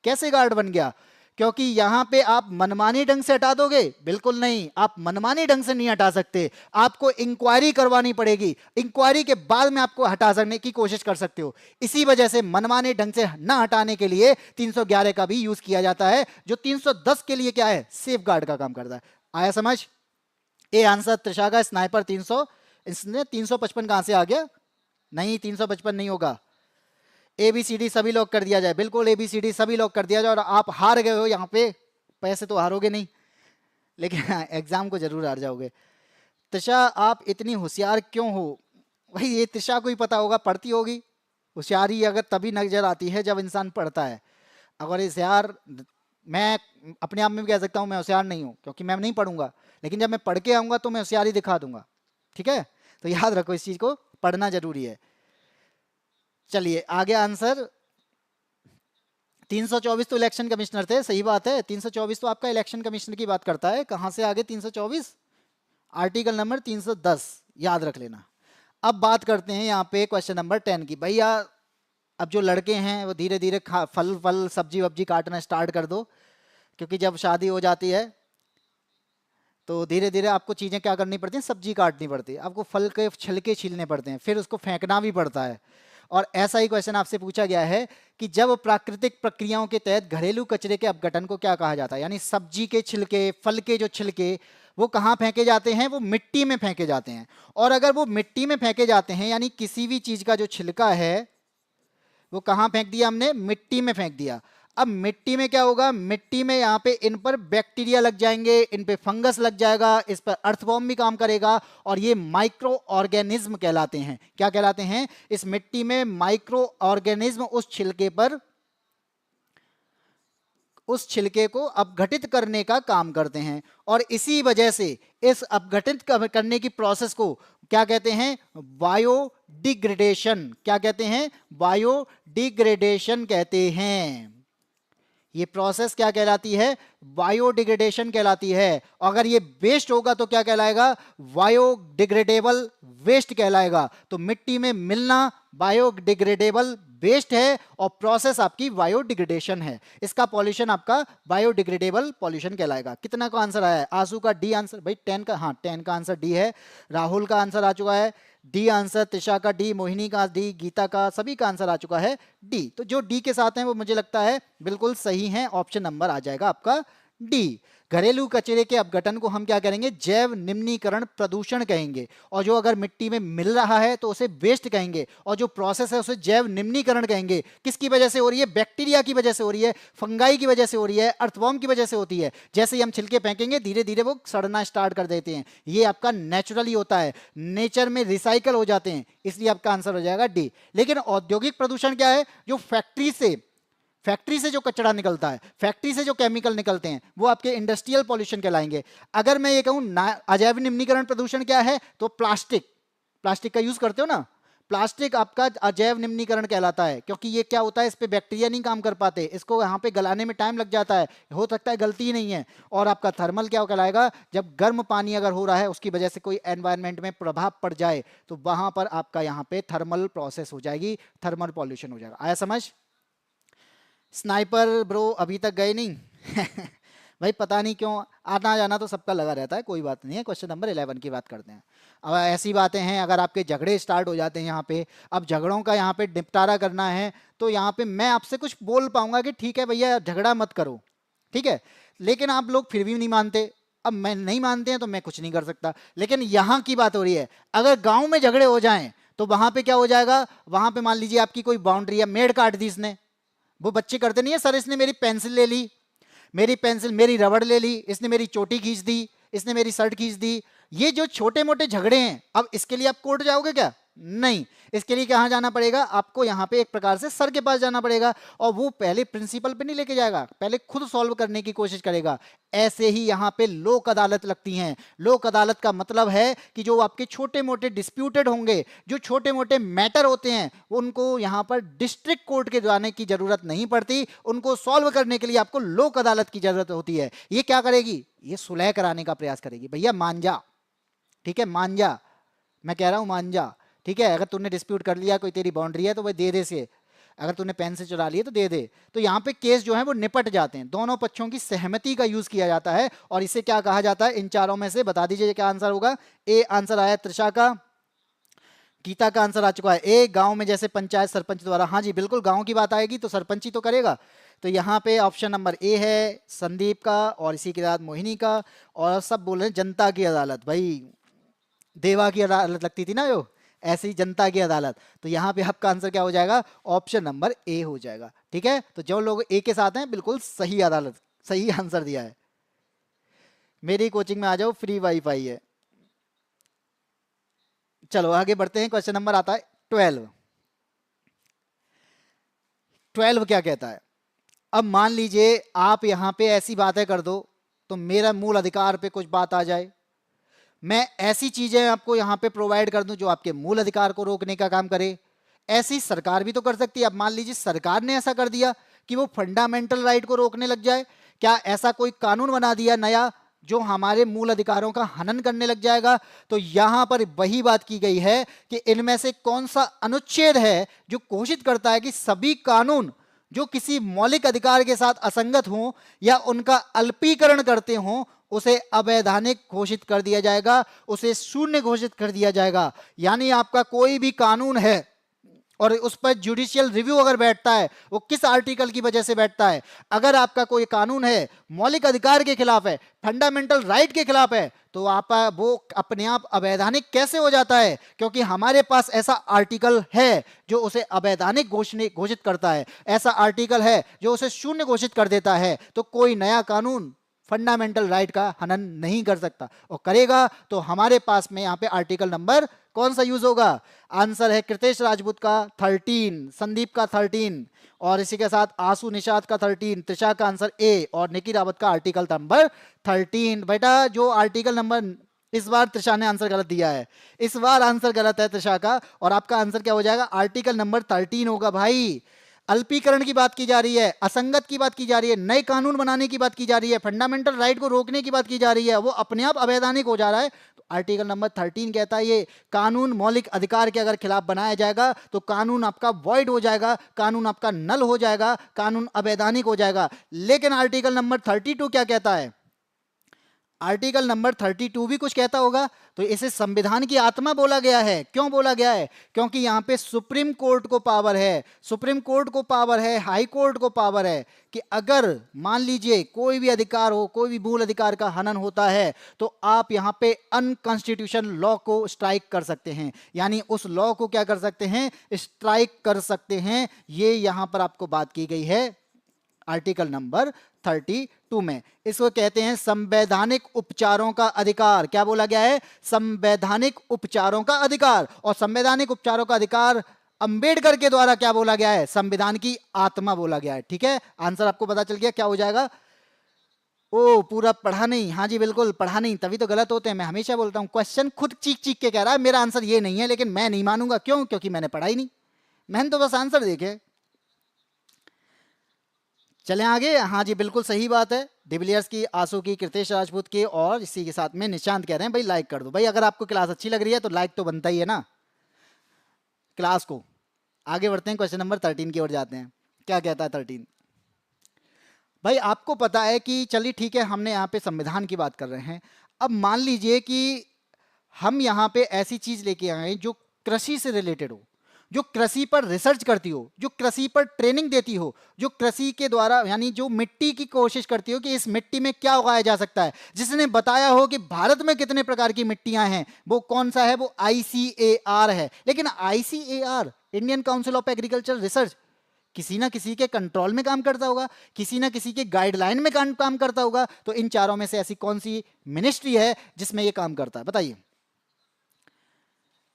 कैसे गार्ड बन गया? क्योंकि यहां पे आप मनमानी ढंग से हटा दोगे? बिल्कुल नहीं, आप मनमानी ढंग से नहीं हटा सकते, आपको इंक्वायरी करवानी पड़ेगी, इंक्वायरी के बाद में आपको हटा सकने की कोशिश कर सकते हो। इसी वजह से मनमानी ढंग से ना हटाने के लिए 311 का भी यूज किया जाता है, जो 310 के लिए क्या है? सेफ गार्ड का काम करता है। आया समझ? ए आंसर त्रिशा का स्नाइपर 300, इसने 355 कहां से आ गया? नहीं, 355 नहीं होगा। एबीसीडी सभी लोग कर दिया जाए, बिल्कुल एबीसीडी सभी लोग कर दिया जाए। और आप हार गए हो यहाँ पे, पैसे तो हारोगे नहीं, लेकिन एग्जाम को जरूर हार जाओगे। त्रिशा आप इतनी होशियार क्यों हो? भाई ये त्रिशा को ही पता होगा, पढ़ती होगी। होशियारी अगर तभी नजर आती है जब इंसान पढ़ता है। अगर होशियार, मैं अपने आप में भी कह सकता हूँ मैं होशियार नहीं हूँ, क्योंकि मैं नहीं पढ़ूंगा, लेकिन जब मैं पढ़ के आऊंगा तो मैं होशियारी दिखा दूंगा। ठीक है, तो याद रखो इस चीज को, पढ़ना जरूरी है। चलिए आगे आंसर 324 तो इलेक्शन कमिश्नर थे, सही बात है। 324 तो आपका इलेक्शन कमिश्नर की बात करता है। कहां से आगे 324? आर्टिकल नंबर 310, याद रख लेना। अब बात करते हैं यहाँ पे क्वेश्चन नंबर 10 की। भैया अब जो लड़के हैं वो धीरे धीरे फल फल सब्जी वब्जी काटना स्टार्ट कर दो, क्योंकि जब शादी हो जाती है तो धीरे धीरे आपको चीज़ें क्या करनी पड़ती हैं? सब्जी काटनी पड़ती है, आपको फल के छिलके छीलने पड़ते हैं, फिर उसको फेंकना भी पड़ता है। और ऐसा ही क्वेश्चन आपसे पूछा गया है कि जब प्राकृतिक प्रक्रियाओं के तहत घरेलू कचरे के अपघटन को क्या कहा जाता है? यानी सब्जी के छिलके, फल के जो छिलके, वो कहाँ फेंके जाते हैं? वो मिट्टी में फेंके जाते हैं। और अगर वो मिट्टी में फेंके जाते हैं, यानी किसी भी चीज का जो छिलका है वो कहाँ फेंक दिया हमने? मिट्टी में फेंक दिया। अब मिट्टी में क्या होगा? मिट्टी में यहाँ पे इन पर बैक्टीरिया लग जाएंगे, इन पे फंगस लग जाएगा, इस पर अर्थवॉर्म भी काम करेगा, और ये माइक्रो ऑर्गेनिज्म कहलाते हैं। क्या कहलाते हैं? इस मिट्टी में माइक्रो ऑर्गेनिज्म उस छिलके को अपघटित करने का काम करते हैं। और इसी वजह से इस अपघटित करने की प्रोसेस को क्या कहते हैं? बायोडिग्रेडेशन। क्या कहते हैं? बायोडिग्रेडेशन कहते हैं। ये प्रोसेस क्या कहलाती है? बायोडिग्रेडेशन कहलाती है। अगर ये वेस्ट होगा तो क्या कहलाएगा? बायोडिग्रेडेबल वेस्ट कहलाएगा। तो मिट्टी में मिलना बायोडिग्रेडेबल वेस्ट है, और प्रोसेस आपकी बायोडिग्रेडेशन है। इसका पॉल्यूशन आपका बायोडिग्रेडेबल पॉल्यूशन कहलाएगा। कितना का आंसर आया है? आंसू का डी आंसर, भाई 10 का, हाँ 10 का आंसर डी है। राहुल का आंसर आ चुका है डी आंसर, त्रिशा का डी, मोहिनी का डी, गीता का, सभी का आंसर आ चुका है डी। तो जो डी के साथ हैं वो मुझे लगता है बिल्कुल सही है, ऑप्शन नंबर आ जाएगा आपका डी। घरेलू कचरे के अपघटन को हम क्या करेंगे? जैव निम्नीकरण प्रदूषण कहेंगे। और जो अगर मिट्टी में मिल रहा है तो उसे वेस्ट कहेंगे, और जो प्रोसेस है उसे जैव निम्नीकरण कहेंगे। किसकी वजह से हो रही है? बैक्टीरिया की वजह से हो रही है, फंगाई की वजह से हो रही है, अर्थवॉर्म की वजह से होती है। जैसे ही हम छिलके फेंकेंगे धीरे धीरे वो सड़ना स्टार्ट कर देते हैं। ये आपका नेचुरली होता है, नेचर में रिसाइकल हो जाते हैं, इसलिए आपका आंसर हो जाएगा डी। लेकिन औद्योगिक प्रदूषण क्या है? जो फैक्ट्री से जो कचरा निकलता है, फैक्ट्री से जो केमिकल निकलते हैं, वो आपके इंडस्ट्रियल पॉल्यूशन कहलाएंगे। अगर मैं ये कहूं अजैव निम्नीकरण प्रदूषण क्या है, तो प्लास्टिक का यूज करते हो ना, प्लास्टिक आपका अजैव निम्नीकरण कहलाता है। क्योंकि ये क्या होता है? इस पे बैक्टीरिया नहीं काम कर पाते, इसको यहाँ पे गलाने में टाइम लग जाता है, हो सकता है गलती ही नहीं है। और आपका थर्मल क्या कहलाएगा? जब गर्म पानी अगर हो रहा है, उसकी वजह से कोई एनवायरनमेंट में प्रभाव पड़ जाए, तो वहां पर आपका यहाँ पे थर्मल प्रोसेस हो जाएगी, थर्मल पॉल्यूशन हो जाएगा। आया समझ? स्नाइपर ब्रो अभी तक गए नहीं? भाई पता नहीं क्यों आना जाना तो सबका लगा रहता है, कोई बात नहीं है। क्वेश्चन नंबर 11 की बात करते हैं। अब ऐसी बातें हैं, अगर आपके झगड़े स्टार्ट हो जाते हैं यहाँ पे, अब झगड़ों का यहाँ पे निपटारा करना है, तो यहाँ पे मैं आपसे कुछ बोल पाऊंगा कि ठीक है भैया झगड़ा मत करो, ठीक है, लेकिन आप लोग फिर भी नहीं मानते। अब मैं नहीं मानते हैं तो मैं कुछ नहीं कर सकता। लेकिन यहाँ की बात हो रही है, अगर गांव में झगड़े हो जाएं तो वहां पे क्या हो जाएगा, वहां पे मान लीजिए आपकी कोई बाउंड्री है, मेड़ काट दी इसने, वो बच्चे करते नहीं है, सर इसने मेरी पेंसिल ले ली, मेरी पेंसिल, मेरी रबड़ ले ली, इसने मेरी चोटी खींच दी, इसने मेरी शर्ट खींच दी। ये जो छोटे मोटे झगड़े हैं, अब इसके लिए आप कोर्ट जाओगे क्या? नहीं। इसके लिए कहां जाना पड़ेगा आपको? यहां पे एक प्रकार से सर के पास जाना पड़ेगा, और वो पहले प्रिंसिपल पे नहीं लेके जाएगा, पहले खुद सॉल्व करने की कोशिश करेगा। ऐसे ही यहां पे लोक अदालत लगती हैं। लोक अदालत का मतलब है कि जो आपके छोटे मोटे डिस्प्यूटेड होंगे, जो छोटे मोटे मैटर होते हैं, उनको यहां पर डिस्ट्रिक्ट कोर्ट के जाने की जरूरत नहीं पड़ती। उनको सॉल्व करने के लिए आपको लोक अदालत की जरूरत होती है। ये क्या करेगी? ये सुलह कराने का प्रयास करेगी। भैया मान जा, ठीक है, मान जा, मैं कह रहा हूं मान जा, ठीक है। अगर तूने डिस्प्यूट कर लिया, कोई तेरी बाउंड्री है तो वह दे दे से, अगर तूने पेन से चुरा लिए तो दे दे। तो यहाँ पे केस जो है वो निपट जाते हैं, दोनों पक्षों की सहमति का यूज किया जाता है। और इसे क्या कहा जाता है? इन चारों में से बता दीजिए क्या आंसर होगा। ए आंसर आया त्रिशा का, गीता का आंसर आ चुका है ए। गांव में जैसे पंचायत सरपंच द्वारा, हाँ जी बिल्कुल, गांव की बात आएगी तो सरपंच ही तो करेगा। तो यहाँ पे ऑप्शन नंबर ए है संदीप का, और इसी के साथ मोहिनी का। और सब बोल रहे हैं जनता की अदालत। भाई देवा की अदालत लगती थी ना जो, ऐसी ही जनता की अदालत। तो यहाँ पे आपका आंसर क्या हो जाएगा? ऑप्शन नंबर ए हो जाएगा, ठीक है। तो जो लोग ए के साथ हैं बिल्कुल सही अदालत, सही आंसर दिया है। मेरी कोचिंग में आ जाओ, फ्री वाईफाई है। चलो आगे बढ़ते हैं। क्वेश्चन नंबर आता है 12। 12 क्या कहता है? अब मान लीजिए आप यहाँ पे ऐसी बातें कर दो तो मेरा मूल अधिकार पे कुछ बात आ जाए, मैं ऐसी चीजें आपको यहां पे प्रोवाइड कर दूं जो आपके मूल अधिकार को रोकने का काम करे। ऐसी सरकार भी तो कर सकती है। अब मान लीजिए सरकार ने ऐसा कर दिया कि वो फंडामेंटल राइट को रोकने लग जाए, क्या ऐसा कोई कानून बना दिया नया जो हमारे मूल अधिकारों का हनन करने लग जाएगा? तो यहां पर वही बात की गई है कि इनमें से कौन सा अनुच्छेद है जो घोषित करता है कि सभी कानून जो किसी मौलिक अधिकार के साथ असंगत हों या उनका अल्पीकरण करते हों, उसे अवैधानिक घोषित कर दिया जाएगा, उसे शून्य घोषित कर दिया जाएगा। यानी आपका कोई भी कानून है और उस पर जुडिशियल रिव्यू अगर बैठता है, वो किस आर्टिकल की वजह से बैठता है? अगर आपका कोई कानून है मौलिक अधिकार के खिलाफ है, फंडामेंटल राइट के खिलाफ है, तो आप वो अपने आप अवैधानिक कैसे हो जाता है? क्योंकि हमारे पास ऐसा आर्टिकल है जो उसे अवैधानिक घोषित करता है, ऐसा आर्टिकल है जो उसे शून्य घोषित कर देता है। तो कोई नया कानून फंडामेंटल राइट का हनन नहीं कर सकता, और करेगा तो हमारे पास में यहाँ पे आर्टिकल नंबर कौन सा यूज होगा? आंसर है कृतेश राजपूत का 13, संदीप का 13, और इसी के साथ आंसू निषाद का 13, त्रिशा का आंसर ए, और निकी रावत का आर्टिकल नंबर 13। बेटा जो आर्टिकल नंबर, इस बार त्रिशा ने आंसर गलत दिया है, इस बार आंसर गलत है त्रिशा का, और आपका आंसर क्या हो जाएगा? आर्टिकल नंबर 13 होगा। भाई अल्पीकरण की बात की जा रही है, असंगत की बात की जा रही है, नए कानून बनाने की बात की जा रही है, फंडामेंटल राइट को रोकने की बात की जा रही है, वो अपने आप अवैधानिक हो जा रहा है। तो आर्टिकल नंबर 13 कहता है ये कानून मौलिक अधिकार के अगर खिलाफ बनाया जाएगा तो कानून आपका वॉइड हो जाएगा, कानून आपका नल हो जाएगा, कानून अवैधानिक हो जाएगा। लेकिन आर्टिकल नंबर 32 क्या कहता है? आर्टिकल नंबर 32 भी कुछ कहता होगा। तो इसे संविधान की आत्मा बोला गया है। क्यों बोला गया है? क्योंकि यहां पे सुप्रीम कोर्ट को पावर है, सुप्रीम कोर्ट को पावर है, हाई कोर्ट को पावर है कि अगर मान लीजिए कोई भी अधिकार हो, कोई भी मूल अधिकार का हनन होता है, तो आप यहां पे अनकॉन्स्टिट्यूशनल लॉ को स्ट्राइक कर सकते हैं, यानी उस लॉ को क्या कर सकते हैं? स्ट्राइक कर सकते हैं। ये यहां पर आपको बात की गई है आर्टिकल नंबर 32 में। इसको कहते हैं संवैधानिक उपचारों का अधिकार। क्या बोला गया है? संवैधानिक उपचारों का अधिकार। और संवैधानिक उपचारों का अधिकार अंबेडकर के द्वारा क्या बोला गया है? संविधान की आत्मा बोला गया है। ठीक है, आंसर आपको पता चल गया क्या हो जाएगा? ओ पूरा पढ़ा नहीं, हाँ जी बिल्कुल पढ़ा नहीं, तभी तो गलत होते हैं। मैं हमेशा बोलता हूं क्वेश्चन खुद चीख चीख के कह रहा है मेरा आंसर ये नहीं है, लेकिन मैं नहीं मानूंगा। क्यों? क्योंकि मैंने पढ़ा ही नहीं, मैंने तो बस आंसर देखे। चलें आगे। हाँ जी बिल्कुल सही बात है, डिविलियर्स की, आंसू की, कृतेश राजपूत की, और इसी के साथ में निशांत कह रहे हैं भाई लाइक कर दो। भाई अगर आपको क्लास अच्छी लग रही है तो लाइक तो बनता ही है ना क्लास को। आगे बढ़ते हैं, क्वेश्चन नंबर 13 की ओर जाते हैं। क्या कहता है 13? भाई आपको पता है कि चलिए ठीक है, हमने यहाँ पे संविधान की बात कर रहे हैं। अब मान लीजिए कि हम यहाँ पे ऐसी चीज लेके आए जो कृषि से रिलेटेड हो, जो कृषि पर रिसर्च करती हो, जो कृषि पर ट्रेनिंग देती हो, जो कृषि के द्वारा यानी जो मिट्टी की कोशिश करती हो कि इस मिट्टी में क्या उगाया जा सकता है, जिसने बताया हो कि भारत में कितने प्रकार की मिट्टियां हैं, वो कौन सा है, वो आईसीएआर है। लेकिन ICAR, Indian council of agriculture research, किसी ना किसी के कंट्रोल में काम करता होगा, किसी ना किसी के गाइडलाइन में काम करता होगा। तो इन चारों में से ऐसी कौन सी मिनिस्ट्री है जिसमें ये काम करता है, बताइए।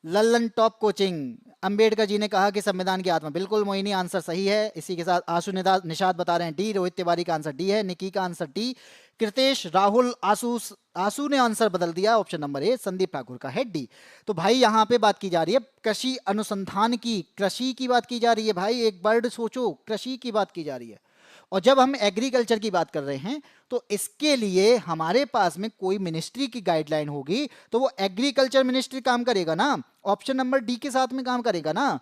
लल्लन टॉप कोचिंग, अंबेडकर जी ने कहा कि संविधान की आत्मा, बिल्कुल मोहिनी, आंसर सही है। इसी के साथ आशु निषाद बता रहे हैं डी, रोहित तिवारी का आंसर डी है, निकी का आंसर डी, कृतेश, राहुल, आशु ने आंसर बदल दिया, option number A, Sandeep Thakur का है डी। तो भाई यहाँ पे बात की जा रही है कृषि अनुसंधान की, कृषि की बात की जा रही है भाई, एक वर्ड सोचो, कृषि की बात की जा रही है। और जब हम एग्रीकल्चर की बात कर रहे हैं तो इसके लिए हमारे पास में कोई मिनिस्ट्री की गाइडलाइन होगी तो वो एग्रीकल्चर मिनिस्ट्री काम करेगा ना, ऑप्शन नंबर डी के साथ में काम करेगा ना,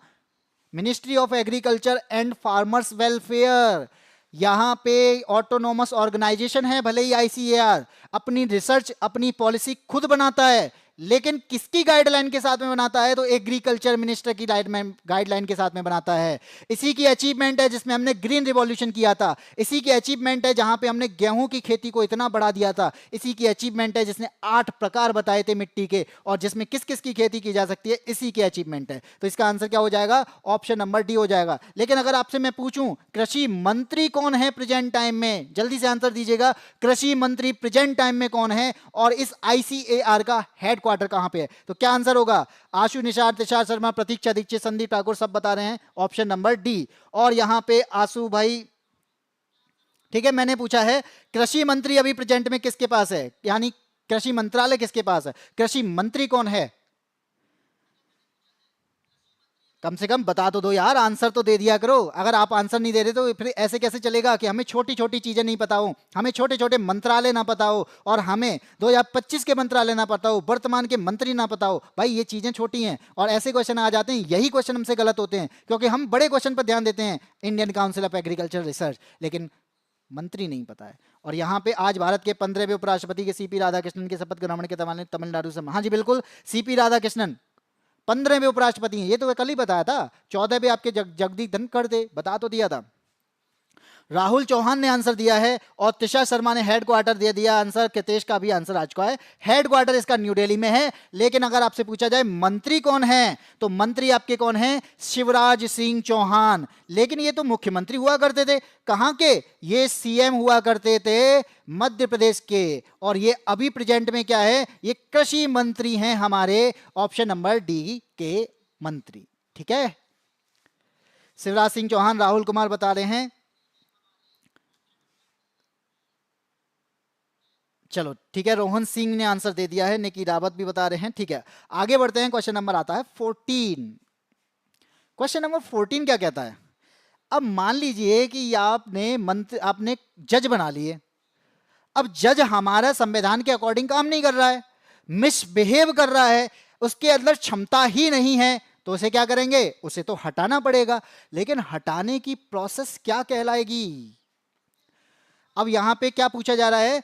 ministry of agriculture and farmers welfare. यहां पे ऑटोनोमस ऑर्गेनाइजेशन है, भले ही आईसीएआर अपनी रिसर्च अपनी पॉलिसी खुद बनाता है, लेकिन किसकी गाइडलाइन के साथ में बनाता है, तो एग्रीकल्चर मिनिस्टर की गाइडलाइन के साथ में बनाता है। इसी की अचीवमेंट है जिसमें हमने ग्रीन रिवॉल्यूशन किया था, इसी की अचीवमेंट है जहां पे हमने गेहूं की खेती को इतना बढ़ा दिया था, इसी की अचीवमेंट है जिसने 8 प्रकार बताए थे मिट्टी के और जिसमें किस किस की खेती की जा सकती है, इसी की अचीवमेंट है। तो इसका आंसर क्या हो जाएगा, ऑप्शन नंबर डी हो जाएगा। लेकिन अगर आपसे मैं पूछूं कृषि मंत्री कौन है प्रेजेंट टाइम में, जल्दी से आंसर दीजिएगा, कृषि मंत्री प्रेजेंट टाइम में कौन है और इस आईसीएआर का हेड क्वार्टर कहां पे है, तो क्या आंसर होगा, आशु निषाद, तुषार शर्मा, प्रतीक्षा दीक्षित, संदीप ठाकुर सब बता रहे हैं ऑप्शन नंबर डी। और यहां पे आशु भाई, ठीक है, मैंने पूछा है कृषि मंत्री अभी प्रेजेंट में किसके पास है, यानी कृषि मंत्रालय किसके पास है, कृषि मंत्री कौन है, कम से कम बता तो दो यार, आंसर तो दे दिया करो। अगर आप आंसर नहीं दे रहे तो फिर ऐसे कैसे चलेगा कि हमें छोटी छोटी चीजें नहीं पता हो, हमें छोटे छोटे मंत्रालय ना पता हो और हमें 2025 के मंत्रालय ना पता हो, वर्तमान के मंत्री ना पता हो। भाई ये चीजें छोटी हैं और ऐसे क्वेश्चन आ जाते हैं, यही क्वेश्चन हमसे गलत होते हैं क्योंकि हम बड़े क्वेश्चन पर ध्यान देते हैं, Indian council of agriculture research, लेकिन मंत्री नहीं पता है। और यहाँ पे आज भारत के 15वें उपराष्ट्रपति के सीपी राधाकृष्णन के शपथ ग्रहण के तमिलनाडु से, हाँ जी बिल्कुल, सीपी राधाकृष्णन 15वें उपराष्ट्रपति हैं, ये तो कल ही बताया था। 14वें आपके जगदीप धनखड़ थे, बता तो दिया था। राहुल चौहान ने आंसर दिया है और तिशा शर्मा ने हेड क्वार्टर दे दिया आंसर, कृतेश का भी आंसर आ चुका है, हेड क्वार्टर इसका न्यू दिल्ली में है। लेकिन अगर आपसे पूछा जाए मंत्री कौन है तो मंत्री आपके कौन है, शिवराज सिंह चौहान। लेकिन ये तो मुख्यमंत्री हुआ करते थे, कहां के, ये सीएम हुआ करते थे मध्य प्रदेश के, और ये अभी प्रेजेंट में क्या है, ये कृषि मंत्री हैं हमारे, ऑप्शन नंबर डी के मंत्री। ठीक है, शिवराज सिंह चौहान, राहुल कुमार बता रहे हैं। चलो ठीक है, रोहन सिंह ने आंसर दे दिया है, निकी रावत भी बता रहे हैं। ठीक है, आगे बढ़ते हैं, क्वेश्चन नंबर आता है 14। क्वेश्चन नंबर 14 क्या कहता है, अब मान लीजिए कि आपने जज बना लिए, अब जज हमारा संविधान के अकॉर्डिंग काम नहीं कर रहा है, मिसबिहेव कर रहा है, उसके अंदर क्षमता ही नहीं है, तो उसे क्या करेंगे, उसे तो हटाना पड़ेगा। लेकिन हटाने की प्रोसेस क्या कहलाएगी, अब यहां पे क्या पूछा जा रहा है,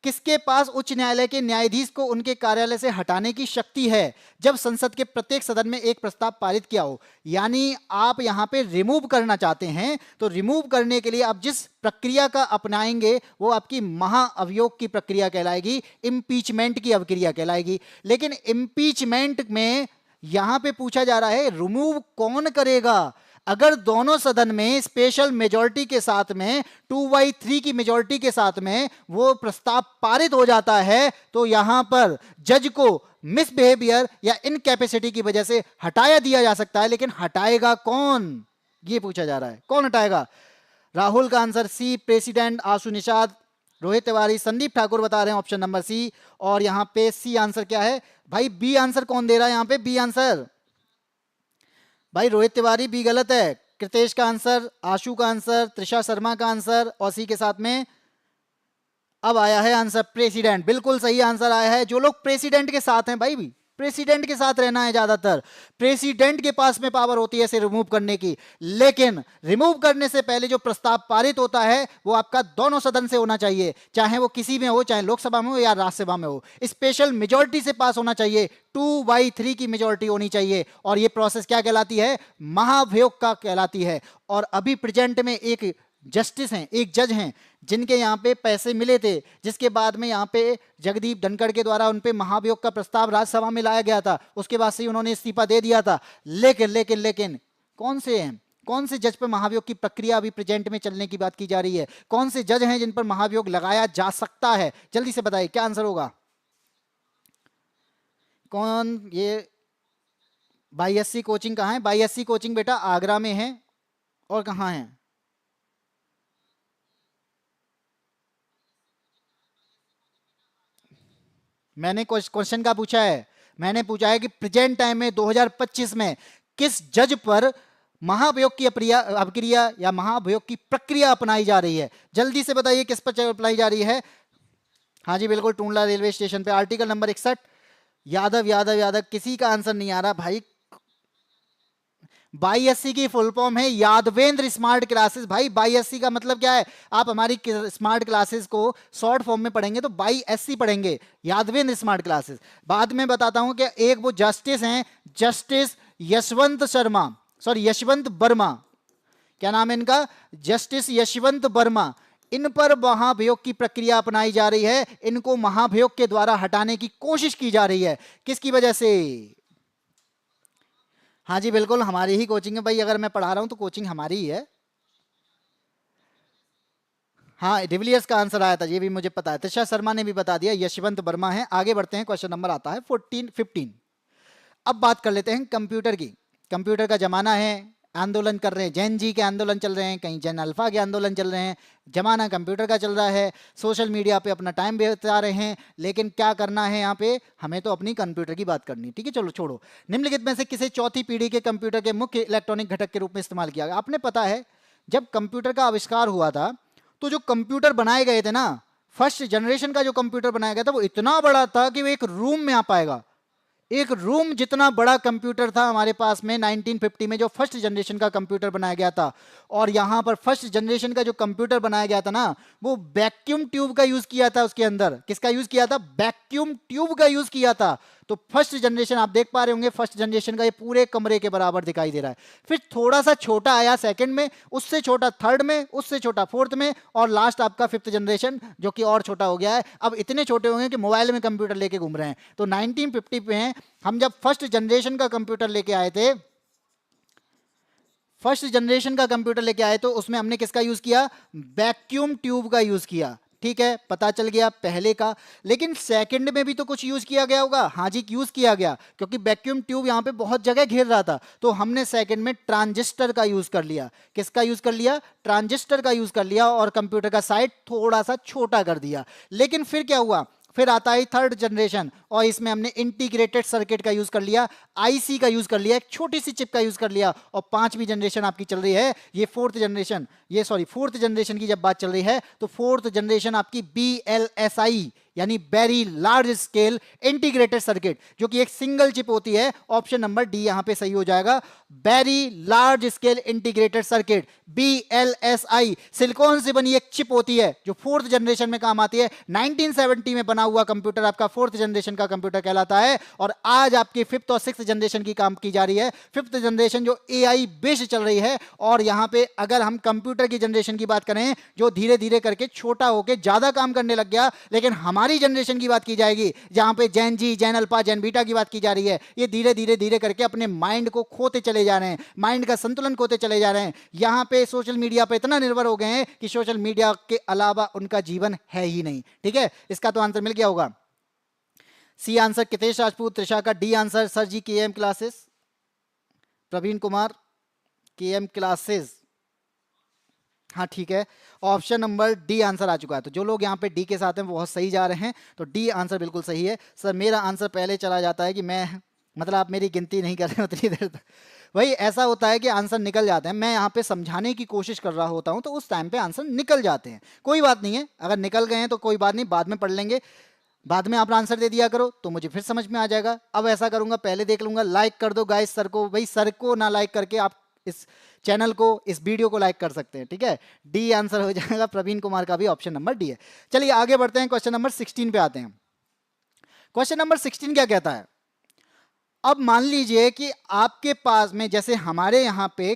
किसके पास उच्च न्यायालय के न्यायाधीश को उनके कार्यालय से हटाने की शक्ति है जब संसद के प्रत्येक सदन में एक प्रस्ताव पारित किया हो। यानी आप यहां पे रिमूव करना चाहते हैं तो रिमूव करने के लिए आप जिस प्रक्रिया का अपनाएंगे वो आपकी महाअभियोग की प्रक्रिया कहलाएगी, इंपीचमेंट की अभिक्रिया कहलाएगी। लेकिन इंपीचमेंट में यहां पे पूछा जा रहा है रिमूव कौन करेगा, अगर दोनों सदन में स्पेशल मेजॉरिटी के साथ में 2/3 की मेजॉरिटी के साथ में वो प्रस्ताव पारित हो जाता है तो यहां पर जज को मिसबिहेवियर या इनकैपेसिटी की वजह से हटाया दिया जा सकता है। लेकिन हटाएगा कौन, ये पूछा जा रहा है, कौन हटाएगा। राहुल का आंसर सी, प्रेसिडेंट, आशु निषाद, रोहित तिवारी, संदीप ठाकुर बता रहे हैं ऑप्शन नंबर सी। और यहां पे सी आंसर क्या है भाई, बी आंसर कौन दे रहा है, यहां पे बी आंसर भाई रोहित तिवारी, बी गलत है। कृतेश का आंसर, आशु का आंसर, त्रिशा शर्मा का आंसर और सी के साथ में अब आया है आंसर प्रेसिडेंट, बिल्कुल सही आंसर आया है। जो लोग प्रेसिडेंट के साथ हैं भाई भी प्रेसिडेंट के साथ रहना है ज्यादातर। प्रेसिडेंट के पास में पावर होती है इसे रिमूव करने की, लेकिन रिमूव करने से पहले जो प्रस्ताव पारित होता है वो आपका दोनों सदन से होना चाहिए, चाहे वो किसी में हो, चाहे लोकसभा में हो या राज्यसभा में हो। स्पेशल मेजोरिटी से पास होना चाहिए, 2/3 की मेजोरिटी होनी चाहिए। और ये प्रोसेस क्या कहलाती है? महाभियोग का कहलाती है। और अभी प्रेजेंट में एक जस्टिस हैं, एक जज हैं, जिनके यहाँ पे पैसे मिले थे, जिसके बाद में यहाँ पे जगदीप धनखड़ के द्वारा उन पे महाभियोग का प्रस्ताव राज्यसभा में लाया गया था, उसके बाद से ही उन्होंने इस्तीफा दे दिया था। लेकिन लेकिन लेकिन कौन से हैं, कौन से जज पर महाभियोग की प्रक्रिया अभी प्रेजेंट में चलने की बात की जा रही है? कौन से जज हैं जिन पर महाभियोग लगाया जा सकता है? जल्दी से बताइए क्या आंसर होगा। कौन? ये बाईएससी कोचिंग कहाँ है? बाईएससी कोचिंग बेटा आगरा में है। और कहाँ है? मैंने क्वेश्चन का पूछा है, मैंने पूछा है कि प्रेजेंट टाइम में 2025 में किस जज पर महाभियोग की अभिक्रिया या महाभियोग की प्रक्रिया अपनाई जा रही है? जल्दी से बताइए किस पर अपनाई जा रही है। हाँ जी बिल्कुल, टूंडला रेलवे स्टेशन पे, आर्टिकल नंबर 61। यादव यादव यादव, किसी का आंसर नहीं आ रहा भाई। बाईएससी की फुल फॉर्म है यादवेंद्र स्मार्ट क्लासेस। भाई बाईएससी का मतलब क्या है? आप हमारी स्मार्ट क्लासेस को शॉर्ट फॉर्म में पढ़ेंगे तो बाईएससी पढ़ेंगे, यादवेंद्र स्मार्ट क्लासेस। बाद में बताता हूं कि एक वो जस्टिस हैं, जस्टिस यशवंत शर्मा, सॉरी यशवंत वर्मा, क्या नाम है इनका? जस्टिस यशवंत वर्मा। इन पर महाभियोग की प्रक्रिया अपनाई जा रही है, इनको महाभियोग के द्वारा हटाने की कोशिश की जा रही है। किसकी वजह से? हाँ जी बिल्कुल, हमारी ही कोचिंग है भाई। अगर मैं पढ़ा रहा हूं तो कोचिंग हमारी ही है। हाँ, डिविलियर्स का आंसर आया था, ये भी मुझे पता है। त्रिषा शर्मा ने भी बता दिया, यशवंत वर्मा है। आगे बढ़ते हैं, क्वेश्चन नंबर आता है 15। अब बात कर लेते हैं कंप्यूटर की। कंप्यूटर का जमाना है, आंदोलन कर रहे हैं, जैन जी के आंदोलन चल रहे हैं, कहीं जैन अल्फा के आंदोलन चल रहे हैं। जमाना कंप्यूटर का चल रहा है, सोशल मीडिया पे अपना टाइम बिता रहे हैं। लेकिन क्या करना है यहाँ पे? हमें तो अपनी कंप्यूटर की बात करनी, ठीक है। चलो छोड़ो। निम्नलिखित में से किसे चौथी पीढ़ी के कंप्यूटर के मुख्य इलेक्ट्रॉनिक घटक के रूप में इस्तेमाल किया गया? आपने पता है जब कंप्यूटर का आविष्कार हुआ था तो जो कंप्यूटर बनाए गए थे ना, फर्स्ट जनरेशन का जो कंप्यूटर बनाया गया था वो इतना बड़ा था कि वो एक रूम में आ पाएगा। एक रूम जितना बड़ा कंप्यूटर था हमारे पास में 1950 में जो फर्स्ट जनरेशन का कंप्यूटर बनाया गया था। और यहां पर फर्स्ट जनरेशन का जो कंप्यूटर बनाया गया था ना, वो वैक्यूम ट्यूब का यूज किया था। उसके अंदर किसका यूज किया था? वैक्यूम ट्यूब का यूज किया था। तो फर्स्ट जनरेशन आप देख पा रहे होंगे, फर्स्ट जनरेशन का ये पूरे कमरे के बराबर दिखाई दे रहा है। फिर थोड़ा सा छोटा आया सेकंड में, उससे छोटा थर्ड में, उससे छोटा फोर्थ में, और लास्ट आपका फिफ्थ जनरेशन जो कि और छोटा हो गया है। अब इतने छोटे होंगे कि मोबाइल में कंप्यूटर लेके घूम रहे हैं। तो 1950 पे हैं हम, जब फर्स्ट जनरेशन का कंप्यूटर लेके आए थे, फर्स्ट जनरेशन का कंप्यूटर लेके आए तो उसमें हमने किसका यूज किया? वैक्यूम ट्यूब का यूज किया। ठीक है, पता चल गया पहले का। लेकिन सेकंड में भी तो कुछ यूज किया गया होगा। हाँ जी, यूज किया गया, क्योंकि वैक्यूम ट्यूब यहां पे बहुत जगह घेर रहा था। तो हमने सेकंड में ट्रांजिस्टर का यूज कर लिया। किसका यूज कर लिया? ट्रांजिस्टर का यूज कर लिया, और कंप्यूटर का साइज थोड़ा सा छोटा कर दिया। लेकिन फिर क्या हुआ? फिर आता है थर्ड जनरेशन, और इसमें हमने इंटीग्रेटेड सर्किट का यूज कर लिया, आईसी का यूज कर लिया, एक छोटी सी चिप का यूज कर लिया। और पांचवी जनरेशन आपकी चल रही है, ये फोर्थ जनरेशन की जब बात चल रही है तो फोर्थ जनरेशन आपकी बीएलएसआई यानी very large scale integrated circuit, जो कि एक सिंगल चिप होती है। ऑप्शन नंबर डी यहां पे सही हो जाएगा, very large scale integrated circuit, VLSI. Silicon से बनी एक चिप होती है जो फोर्थ जनरेशन में काम आती है। 1970 में बना हुआ कंप्यूटर आपका फोर्थ जनरेशन का कंप्यूटर कहलाता है। और आज आपकी फिफ्थ और सिक्स्थ जनरेशन की काम की जा रही है। फिफ्थ जनरेशन जो एआई बेस्ड चल रही है। और यहां पे अगर हम कंप्यूटर की जनरेशन की बात करें, जो धीरे धीरे करके छोटा होकर ज्यादा काम करने लग गया, लेकिन हमारी जनरेशन की बात की जाएगी जहां पे जैन जी, जैन अल्फा, जैन बीटा की बात की जा रही है। ये धीरे धीरे धीरे करके अपने माइंड को खोते चले जा रहे हैं, माइंड का संतुलन खोते चले जा रहे हैं। यहां पे सोशल मीडिया पे इतना निर्भर हो गए हैं कि सोशल मीडिया के अलावा उनका जीवन है ही नहीं। ठीक है, इसका तो आंसर मिल गया होगा। सी आंसर कितेश राजपूत, त्रिषा का। D answer sir ji KM classes, Praveen Kumar KM classes. हाँ ठीक है, ऑप्शन नंबर डी आंसर आ चुका है। तो जो लोग यहाँ पे डी के साथ हैं वो बहुत सही जा रहे हैं, तो डी आंसर बिल्कुल सही है। सर मेरा आंसर पहले चला जाता है कि मैं, मतलब आप मेरी गिनती नहीं कर रहे हैं उतनी देर तक। वही ऐसा होता है कि आंसर निकल जाते हैं, मैं यहाँ पे समझाने की कोशिश कर रहा होता हूँ तो उस टाइम पे आंसर निकल जाते हैं। कोई बात नहीं है, अगर निकल गए हैं तो कोई बात नहीं, बाद में पढ़ लेंगे। बाद में आप आंसर दे दिया करो तो मुझे फिर समझ में आ जाएगा। अब ऐसा करूंगा, पहले देख लूंगा, लाइक कर दो गाइस सर को। भाई सर को ना लाइक करके आप इस चैनल को, इस वीडियो को लाइक कर सकते हैं, ठीक है। डी आंसर हो जाएगा, प्रवीण कुमार का भी ऑप्शन नंबर डी है। चलिए आगे बढ़ते हैं, क्वेश्चन नंबर 16 पे आते हैं। क्वेश्चन नंबर 16 क्या कहता है? अब मान लीजिए कि आपके पास में, जैसे हमारे यहाँ पे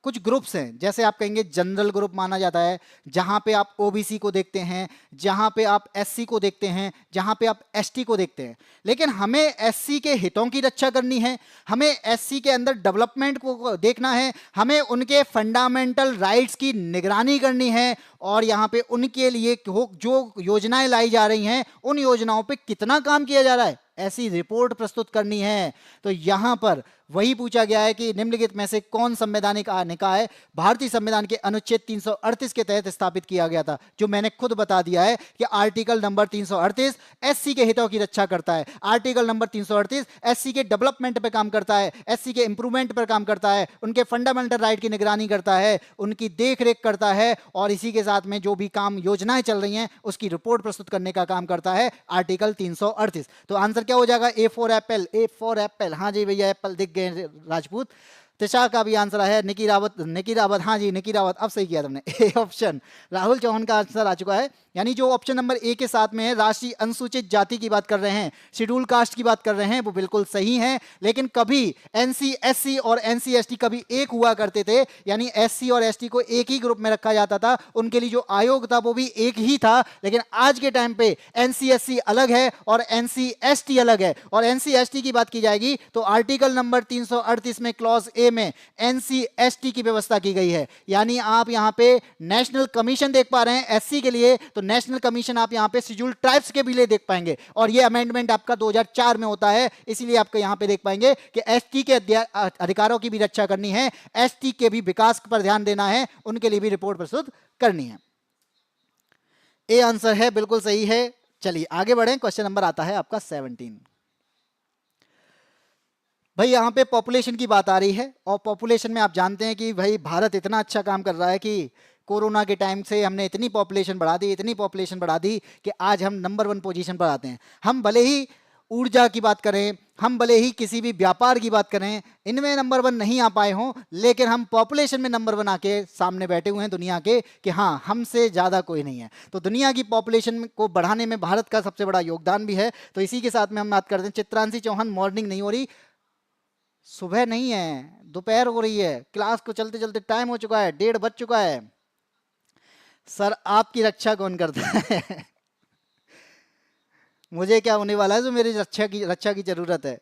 कुछ ग्रुप्स हैं, जैसे आप कहेंगे जनरल ग्रुप माना जाता है, जहां पे आप ओबीसी को देखते हैं, जहां पे आप एससी को देखते हैं, जहां पे आप एसटी को देखते हैं। लेकिन हमें एससी के हितों की रक्षा करनी है, हमें एससी के अंदर डेवलपमेंट को देखना है, हमें उनके फंडामेंटल राइट्स की निगरानी करनी है, और यहाँ पे उनके लिए जो योजनाएं लाई जा रही हैं उन योजनाओं पे कितना काम किया जा रहा है, ऐसी रिपोर्ट प्रस्तुत करनी है। तो यहां पर वही पूछा गया है कि निम्नलिखित में से कौन संवैधानिक निकाय भारतीय संविधान के अनुच्छेद 338 के तहत स्थापित किया गया था, जो मैंने खुद बता दिया है कि आर्टिकल नंबर 338 एससी के हितों की रक्षा करता है, आर्टिकल नंबर 338 एससी के डेवलपमेंट पे काम करता है, एससी के इंप्रूवमेंट पर काम करता है, उनके फंडामेंटल राइट की निगरानी करता है, उनकी देखरेख करता है, और इसी के साथ में जो भी काम योजनाएं चल रही हैं उसकी रिपोर्ट प्रस्तुत करने का काम करता है आर्टिकल 338। तो आंसर क्या हो जाएगा? A for Apple, A for Apple. हाँ जी भैया, एप्पल दिख गए राजपूत। तिशा का भी आंसर है, निकी रावत, हाँ जी निकी रावत, अब सही किया तुमने, ए ऑप्शन। राहुल चौहान का आंसर आ चुका है। यानी जो ऑप्शन नंबर ए के साथ में है, राष्ट्रीय अनुसूचित जाति की बात कर रहे हैं, शेड्यूल कास्ट की बात कर रहे हैं, वो बिल्कुल सही है। लेकिन कभी एनसी एससी और एनसी एसटी कभी एक हुआ करते थे, यानी एससी और एसटी को एक ही ग्रुप में रखा जाता था, उनके लिए जो आयोग था वो भी एक ही था। लेकिन आज के टाइम पे एनसी एससी अलग है और एनसी एसटी अलग है, और एनसी एसटी की बात की जाएगी तो आर्टिकल नंबर 338 में क्लॉज ए में एनसी एसटी की व्यवस्था की गई है। यानी आप यहां पे नेशनल कमीशन देख पा रहे हैं एससी के लिए, तो नेशनल कमीशन आप यहां पे शेड्यूल ट्राइब्स के भी लिए देख पाएंगे, और ये अमेंडमेंट आपका 2004 में होता है, इसीलिए आपको यहां पे देख पाएंगे कि एसटी के अधिकारों की भी रक्षा करनी है, एसटी के भी विकास पर ध्यान देना है, उनके लिए भी रिपोर्ट प्रस्तुत करनी है। ए आंसर है, बिल्कुल सही है। चलिए आगे बढ़ें, क्वेश्चन नंबर आता है आपका 17। भाई यहाँ पे पॉपुलेशन की बात आ रही है, और पॉपुलेशन में आप जानते हैं कि भाई भारत इतना अच्छा काम कर रहा है कि कोरोना के टाइम से हमने इतनी पॉपुलेशन बढ़ा दी, इतनी पॉपुलेशन बढ़ा दी कि आज हम नंबर 1 पोजीशन पर आते हैं। हम भले ही ऊर्जा की बात करें, हम भले ही किसी भी व्यापार की बात करें, इनमें नंबर 1 नहीं आ पाए हों, लेकिन हम पॉपुलेशन में नंबर 1 आके सामने बैठे हुए हैं दुनिया के कि हाँ हमसे ज़्यादा कोई नहीं है। तो दुनिया की पॉपुलेशन को बढ़ाने में भारत का सबसे बड़ा योगदान भी है। तो इसी के साथ में हम बात करते हैं। चित्रांशी चौहान, मॉर्निंग नहीं हो रही, सुबह नहीं है, दोपहर हो रही है, क्लास को चलते चलते टाइम हो चुका है, 1:30 बज चुका है। सर आपकी रक्षा कौन करता है? मुझे क्या होने वाला है जो मेरी रक्षा की जरूरत है?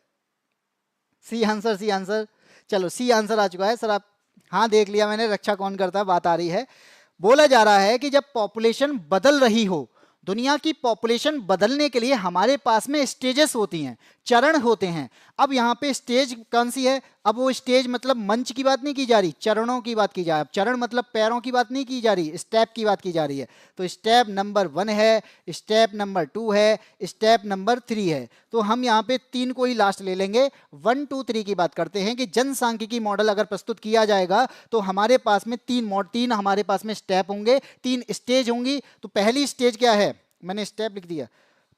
C answer, C answer. चलो सी आंसर आ चुका है सर। आप हाँ देख लिया मैंने, रक्षा कौन करता है बात आ रही है। बोला जा रहा है कि जब पॉपुलेशन बदल रही हो, दुनिया की पॉपुलेशन बदलने के लिए हमारे पास में स्टेजेस होती हैं, चरण होते हैं। अब यहाँ पे स्टेज कौन सी है? अब वो स्टेज मतलब मंच की बात नहीं की जा रही, चरणों की बात की जा रही। चरण मतलब पैरों की बात नहीं की जा रही, स्टेप की बात की जा रही है। तो स्टेप नंबर 1 है, स्टेप नंबर 2 है, स्टेप नंबर 3 है। तो हम यहाँ पे 3 को ही लास्ट ले लेंगे। 1 2 3 की बात करते हैं कि जनसांख्यिकी मॉडल अगर प्रस्तुत किया जाएगा तो हमारे पास में 3 हमारे पास में स्टेप होंगे, 3 स्टेज होंगी। तो पहली स्टेज क्या है? मैंने स्टेप लिख दिया।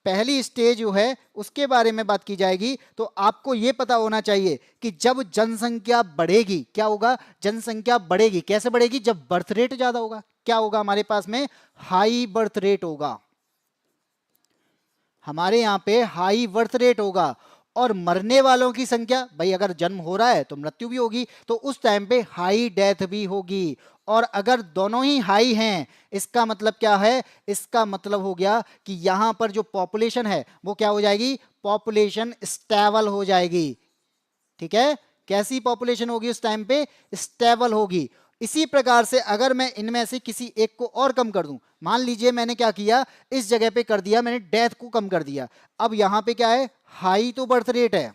पहली स्टेज जो है उसके बारे में बात की जाएगी। तो आपको यह पता होना चाहिए कि जब जनसंख्या बढ़ेगी, क्या होगा? जनसंख्या बढ़ेगी। कैसे बढ़ेगी? जब बर्थ रेट ज्यादा होगा। क्या होगा हमारे पास में? हाई बर्थ रेट होगा। हमारे यहां पे हाई बर्थ रेट होगा। और मरने वालों की संख्या, भाई अगर जन्म हो रहा है तो मृत्यु भी होगी, तो उस टाइम पे हाई डेथ भी होगी। और अगर दोनों ही हाई हैं, इसका मतलब क्या है? इसका मतलब हो गया कि यहां पर जो पॉपुलेशन है वो क्या हो जाएगी? पॉपुलेशन स्टेबल हो जाएगी। ठीक है, कैसी पॉपुलेशन होगी उस टाइम पे? स्टेबल होगी। इसी प्रकार से अगर मैं इनमें से किसी एक को और कम कर दूं, मान लीजिए मैंने क्या किया, इस जगह पे कर दिया मैंने डेथ को कम कर दिया। अब यहां पे क्या है? हाई तो बर्थ रेट है,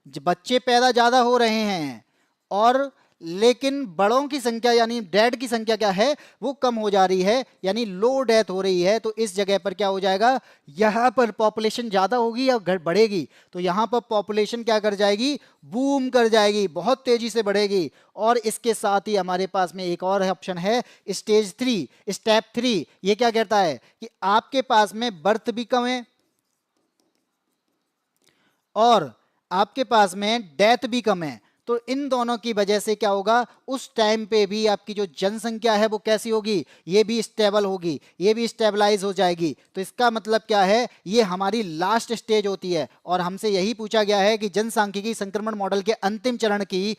बच्चे पैदा ज्यादा हो रहे हैं, और लेकिन बड़ों की संख्या यानी डेड की संख्या क्या है, वो कम हो जा रही है, यानी लो डेथ हो रही है। तो इस जगह पर क्या हो जाएगा, यहां पर पॉपुलेशन ज्यादा होगी या बढ़ेगी, तो यहां पर पॉपुलेशन क्या कर जाएगी, बूम कर जाएगी, बहुत तेजी से बढ़ेगी। और इसके साथ ही हमारे पास में एक और ऑप्शन है, स्टेज 3, स्टेप 3। ये क्या कहता है कि आपके पास में बर्थ भी कम है और आपके पास में डेथ भी कम है। तो इन दोनों की वजह से क्या होगा, उस टाइम पे भी आपकी जो जनसंख्या है वो कैसी होगी, ये भी स्टेबल होगी, ये भी स्टेबलाइज हो जाएगी। तो इसका मतलब क्या है, ये हमारी लास्ट स्टेज होती है। और हमसे यही पूछा गया है कि जनसांख्यिकी संक्रमण मॉडल के अंतिम चरण की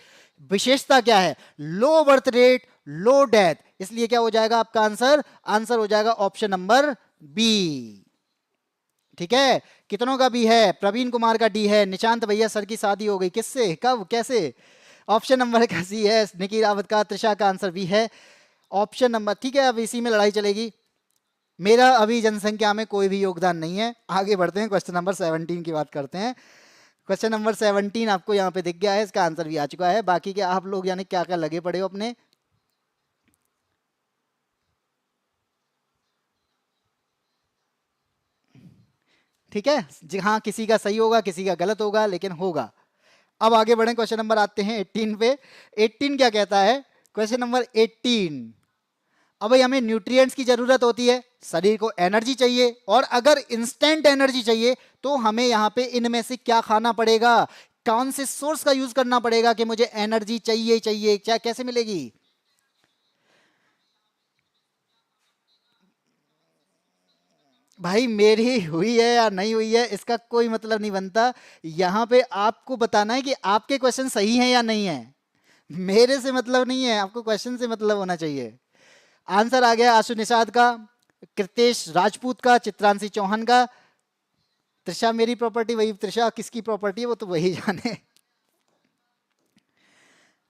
विशेषता क्या है, लो बर्थ रेट, लो डेथ। इसलिए क्या हो जाएगा आपका आंसर, आंसर हो जाएगा ऑप्शन नंबर बी। ठीक है, कितनों का बी है, प्रवीण कुमार का डी है, निशांत भैया सर की शादी हो गई, किससे, कब, कैसे। ऑप्शन नंबर का सी है, निकी रावत का, त्रिशा का आंसर बी है ऑप्शन नंबर। ठीक है, अब इसी में लड़ाई चलेगी, मेरा अभी जनसंख्या में कोई भी योगदान नहीं है। आगे बढ़ते हैं, क्वेश्चन नंबर 17 की बात करते हैं। क्वेश्चन नंबर 17 आपको यहाँ पे दिख गया है, इसका आंसर भी आ चुका है। बाकी के आप लोग यानी क्या क्या लगे पड़े हो अपने, ठीक है जी हाँ, किसी का सही होगा किसी का गलत होगा, लेकिन होगा। अब आगे बढ़े, क्वेश्चन नंबर आते हैं 18 पे। 18 क्या कहता है, क्वेश्चन नंबर 18, अब भाई हमें न्यूट्रिएंट्स की जरूरत होती है, शरीर को एनर्जी चाहिए, और अगर इंस्टेंट एनर्जी चाहिए तो हमें यहाँ पे इनमें से क्या खाना पड़ेगा, कौन से सोर्स का यूज करना पड़ेगा कि मुझे एनर्जी चाहिए चाहिए, क्या कैसे मिलेगी। भाई मेरी हुई है या नहीं हुई है इसका कोई मतलब नहीं बनता, यहां पे आपको बताना है कि आपके क्वेश्चन सही हैं या नहीं है। मेरे से मतलब नहीं है, आपको क्वेश्चन से मतलब होना चाहिए। आंसर आ गया आशु निषाद का, कृतेश राजपूत का, चित्रांशी चौहान का। त्रिषा मेरी प्रॉपर्टी, वही त्रिषा किसकी प्रॉपर्टी है वो तो वही जाने।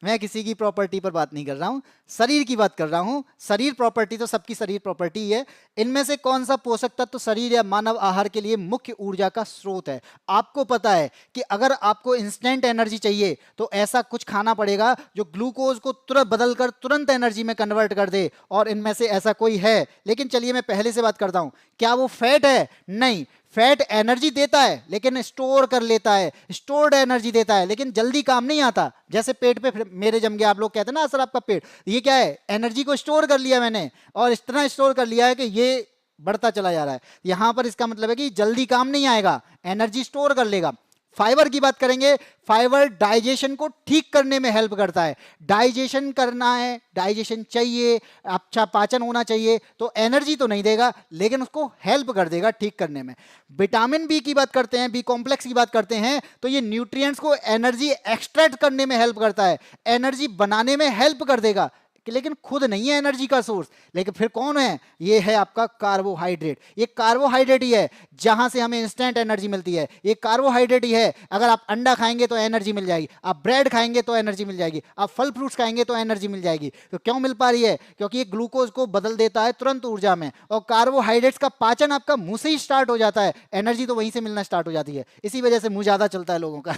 मैं किसी की प्रॉपर्टी पर बात नहीं कर रहा हूं, शरीर की बात कर रहा हूं। शरीर प्रॉपर्टी तो सबकी शरीर प्रॉपर्टी है। इनमें से कौन सा पोषक तत्व शरीर या मानव आहार के लिए मुख्य ऊर्जा का स्रोत है। आपको पता है कि अगर आपको इंस्टेंट एनर्जी चाहिए तो ऐसा कुछ खाना पड़ेगा जो ग्लूकोज को तुरंत बदलकर तुरंत एनर्जी में कन्वर्ट कर दे, और इनमें से ऐसा कोई है। लेकिन चलिए मैं पहले से बात करता हूं, क्या वो फैट है, नहीं। फैट एनर्जी देता है लेकिन स्टोर कर लेता है, स्टोर्ड एनर्जी देता है लेकिन जल्दी काम नहीं आता। जैसे पेट पे मेरे जम गया, आप लोग कहते हैं ना सर आपका पेट, ये क्या है, एनर्जी को स्टोर कर लिया मैंने, और इतना स्टोर कर लिया है कि ये बढ़ता चला जा रहा है। यहां पर इसका मतलब है कि जल्दी काम नहीं आएगा, एनर्जी स्टोर कर लेगा। फाइबर की बात करेंगे, फाइबर डाइजेशन को ठीक करने में हेल्प करता है। डाइजेशन करना है, डाइजेशन चाहिए, अच्छा पाचन होना चाहिए, तो एनर्जी तो नहीं देगा लेकिन उसको हेल्प कर देगा ठीक करने में। विटामिन बी की बात करते हैं, बी कॉम्प्लेक्स की बात करते हैं, तो ये न्यूट्रिएंट्स को एनर्जी एक्सट्रैक्ट करने में हेल्प करता है, एनर्जी बनाने में हेल्प कर देगा, लेकिन खुद नहीं है एनर्जी का सोर्स। लेकिन फिर कौन है, ये है आपका कार्बोहाइड्रेट। ये कार्बोहाइड्रेट ही है जहां से हमें इंस्टेंट एनर्जी मिलती है, ये कार्बोहाइड्रेट ही है। अगर आप अंडा खाएंगे तो एनर्जी मिल जाएगी, आप ब्रेड खाएंगे तो एनर्जी मिल जाएगी, आप फल फ्रूट्स खाएंगे तो एनर्जी मिल जाएगी। तो क्यों मिल पा रही है, क्योंकि ये ग्लूकोज को बदल देता है तुरंत ऊर्जा में, और कार्बोहाइड्रेट्स का पाचन आपका मुंह से ही स्टार्ट हो जाता है, एनर्जी तो वहीं से मिलना स्टार्ट हो जाती है। इसी वजह से मुंह ज्यादा चलता है लोगों का।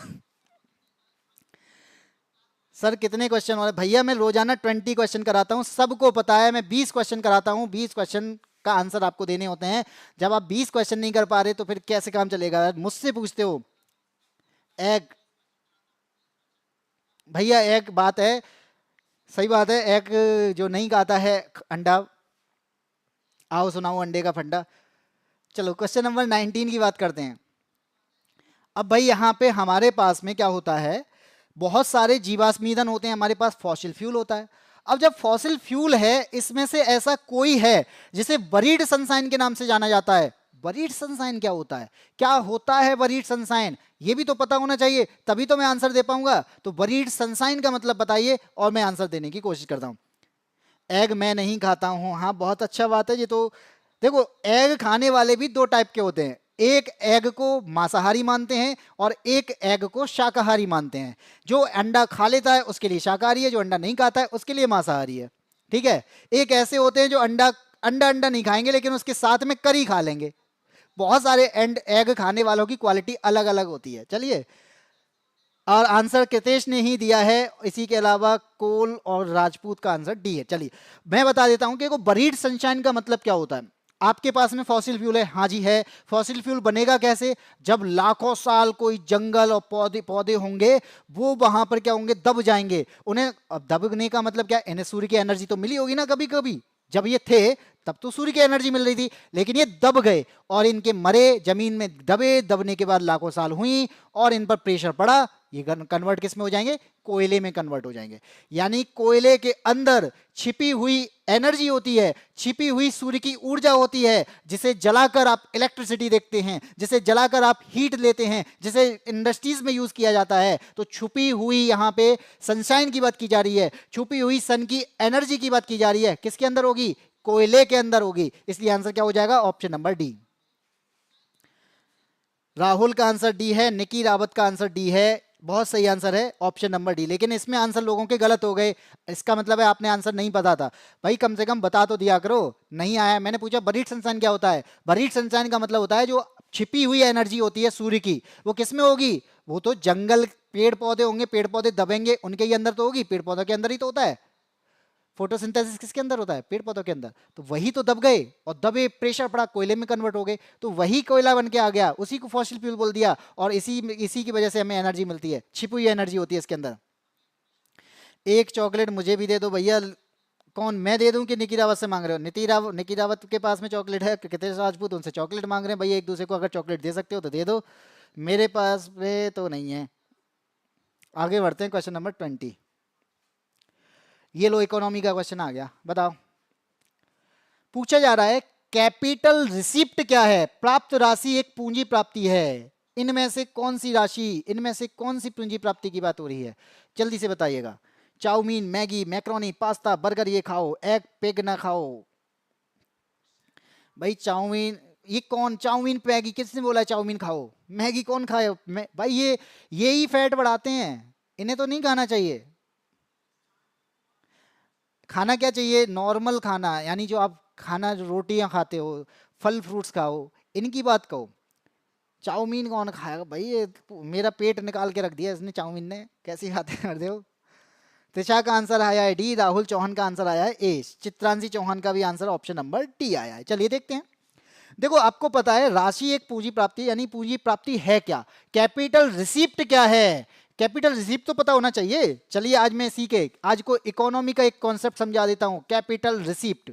सर कितने क्वेश्चन हो रहे भैया, मैं रोजाना 20 क्वेश्चन कराता हूं, सबको पता है। मैं 20 क्वेश्चन कराता हूं, 20 क्वेश्चन का आंसर आपको देने होते हैं। जब आप 20 क्वेश्चन नहीं कर पा रहे तो फिर कैसे काम चलेगा, मुझसे पूछते हो। एक भैया एक बात है, सही बात है, एक जो नहीं खाता है अंडा, आओ सुनाओ अंडे का फंडा। चलो क्वेश्चन नंबर 19 की बात करते हैं। अब भाई यहाँ पे हमारे पास में क्या होता है, बहुत सारे जीवाश्म ईंधन होते हैं, हमारे पास फॉसिल फ्यूल होता है। अब जब फॉसिल फ्यूल है, इसमें से ऐसा कोई है जिसे बरीड सनशाइन के नाम से जाना जाता है। बरीड सनशाइन क्या होता है, क्या होता है बरीड सनशाइन, ये भी तो पता होना चाहिए, तभी तो मैं आंसर दे पाऊंगा। तो बरीड सनशाइन का मतलब बताइए और मैं आंसर देने की कोशिश करता हूं। एग मैं नहीं खाता हूं, हाँ बहुत अच्छा बात है। ये तो देखो, एग खाने वाले भी दो टाइप के होते हैं, एक एग को मांसाहारी मानते हैं और एक एग को शाकाहारी मानते हैं। जो अंडा खा लेता है उसके लिए शाकाहारी है, जो अंडा नहीं खाता है उसके लिए मांसाहारी है। ठीक है, एक ऐसे होते हैं जो अंडा अंडा अंडा नहीं खाएंगे लेकिन उसके साथ में करी खा लेंगे। बहुत सारे एग खाने वालों की क्वालिटी अलग अलग होती है। चलिए और आंसर कृतेश ने ही दिया है। इसी के अलावा कोल और राजपूत का आंसर डी है। चलिए मैं बता देता हूं कि बरीड सनशाइन का मतलब क्या होता है। आपके पास में फॉसिल फ्यूल है, हाँ जी है। फॉसिल फ्यूल बनेगा कैसे? जब लाखों साल कोई जंगल और पौधे पौधे होंगे, वो वहां पर क्या होंगे, दब जाएंगे। उन्हें अब दबने का मतलब क्या, इन्हें सूर्य की एनर्जी तो मिली होगी ना कभी कभी, जब ये थे तब तो सूर्य की एनर्जी मिल रही थी, लेकिन ये दब गए और इनके मरे, जमीन में दबे, दबने के बाद लाखों साल हुई और इन पर प्रेशर पड़ा, ये कन्वर्ट किस में हो जाएंगे, कोयले में कन्वर्ट हो जाएंगे। यानी कोयले के अंदर छिपी हुई एनर्जी होती है, छिपी हुई सूर्य की ऊर्जा होती है, जिसे जलाकर आप इलेक्ट्रिसिटी देखते हैं, जिसे जलाकर आप हीट लेते हैं, जिसे इंडस्ट्रीज में यूज किया जाता है। तो छुपी हुई यहां पे सनशाइन की बात की जा रही है, छुपी हुई सन की एनर्जी की बात की जा रही है। किसके अंदर होगी? कोयले के अंदर होगी। इसलिए आंसर क्या हो जाएगा? Option number D. राहुल का आंसर डी है, निकी रावत का आंसर डी है, बहुत सही आंसर है ऑप्शन नंबर डी। लेकिन इसमें आंसर लोगों के गलत हो गए, इसका मतलब है आपने आंसर नहीं पता था। भाई कम से कम बता तो दिया करो। नहीं आया, मैंने पूछा बरीड सनशाइन क्या होता है। बरीड सनशाइन का मतलब होता है जो छिपी हुई एनर्जी होती है सूर्य की, वो किस में होगी? वो तो जंगल, पेड़ पौधे होंगे, पेड़ पौधे दबेंगे, उनके ही अंदर तो होगी। पेड़ पौधों के अंदर ही तो होता है। फोटोसिंथेसिस किसके अंदर होता है? पेड़ पौधों के अंदर। तो वही तो दब गए और दबे, प्रेशर पड़ा, कोयले में कन्वर्ट हो गए, तो वही कोयला बन के आ गया, उसी को फॉसिल फ्यूल बोल दिया। और इसी की वजह से हमें एनर्जी मिलती है, छिपी हुई एनर्जी होती है इसके अंदर। एक चॉकलेट मुझे भी दे दो भैया। कौन, मैं दे दूं कि निकी रावत से मांग रहे हो? निकी रावत के पास में चॉकलेट है, कृतेश राजपूत उनसे चॉकलेट मांग रहे हैं। भैया एक दूसरे को अगर चॉकलेट दे सकते हो तो दे दो, मेरे पास में तो नहीं है। आगे बढ़ते हैं, क्वेश्चन नंबर 20। ये लो, इकोनॉमी का क्वेश्चन आ गया। बताओ, पूछा जा रहा है कैपिटल रिसिप्ट क्या है? प्राप्त राशि एक पूंजी प्राप्ति है। इनमें से कौन सी राशि, इनमें से कौन सी पूंजी प्राप्ति की बात हो रही है? जल्दी से बताइएगा। Chowmein, Maggi, macaroni, pasta, burger, ये खाओ, एग पेग ना खाओ। भाई चाउमीन, ये कौन, चाउमीन मैगी किसने बोला है चाउमीन खाओ? मैगी कौन खाए? भाई ये ही फैट बढ़ाते हैं, इन्हें तो नहीं खाना चाहिए। खाना क्या चाहिए? नॉर्मल खाना, यानी जो आप खाना, जो रोटियां खाते हो, फल फ्रूट्स खाओ, इनकी बात कहो। चाउमीन कौन खाएगा भाई? ये मेरा पेट निकाल के रख दिया इसने, चाउमीन ने। कैसी बातें कर दे हो। त्रिशा का आंसर आया है डी, राहुल चौहान का आंसर आया है ए, चित्रांशी चौहान का भी आंसर ऑप्शन नंबर डी आया है। चलिए देखते हैं। देखो आपको पता है राशि एक पूंजी प्राप्ति, यानी पूंजी प्राप्ति है क्या? कैपिटल रिसिप्ट क्या है? कैपिटल रिसिप्ट तो पता होना चाहिए। चलिए आज मैं सीखे, आज को इकोनॉमी का एक कॉन्सेप्ट समझा देता हूं, कैपिटल रिसिप्ट।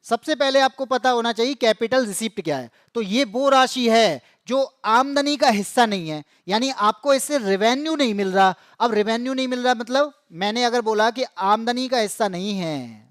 सबसे पहले आपको पता होना चाहिए कैपिटल रिसिप्ट क्या है। तो ये वो राशि है जो आमदनी का हिस्सा नहीं है, यानी आपको इससे रेवेन्यू नहीं मिल रहा। अब रेवेन्यू नहीं मिल रहा मतलब, मैंने अगर बोला कि आमदनी का हिस्सा नहीं है,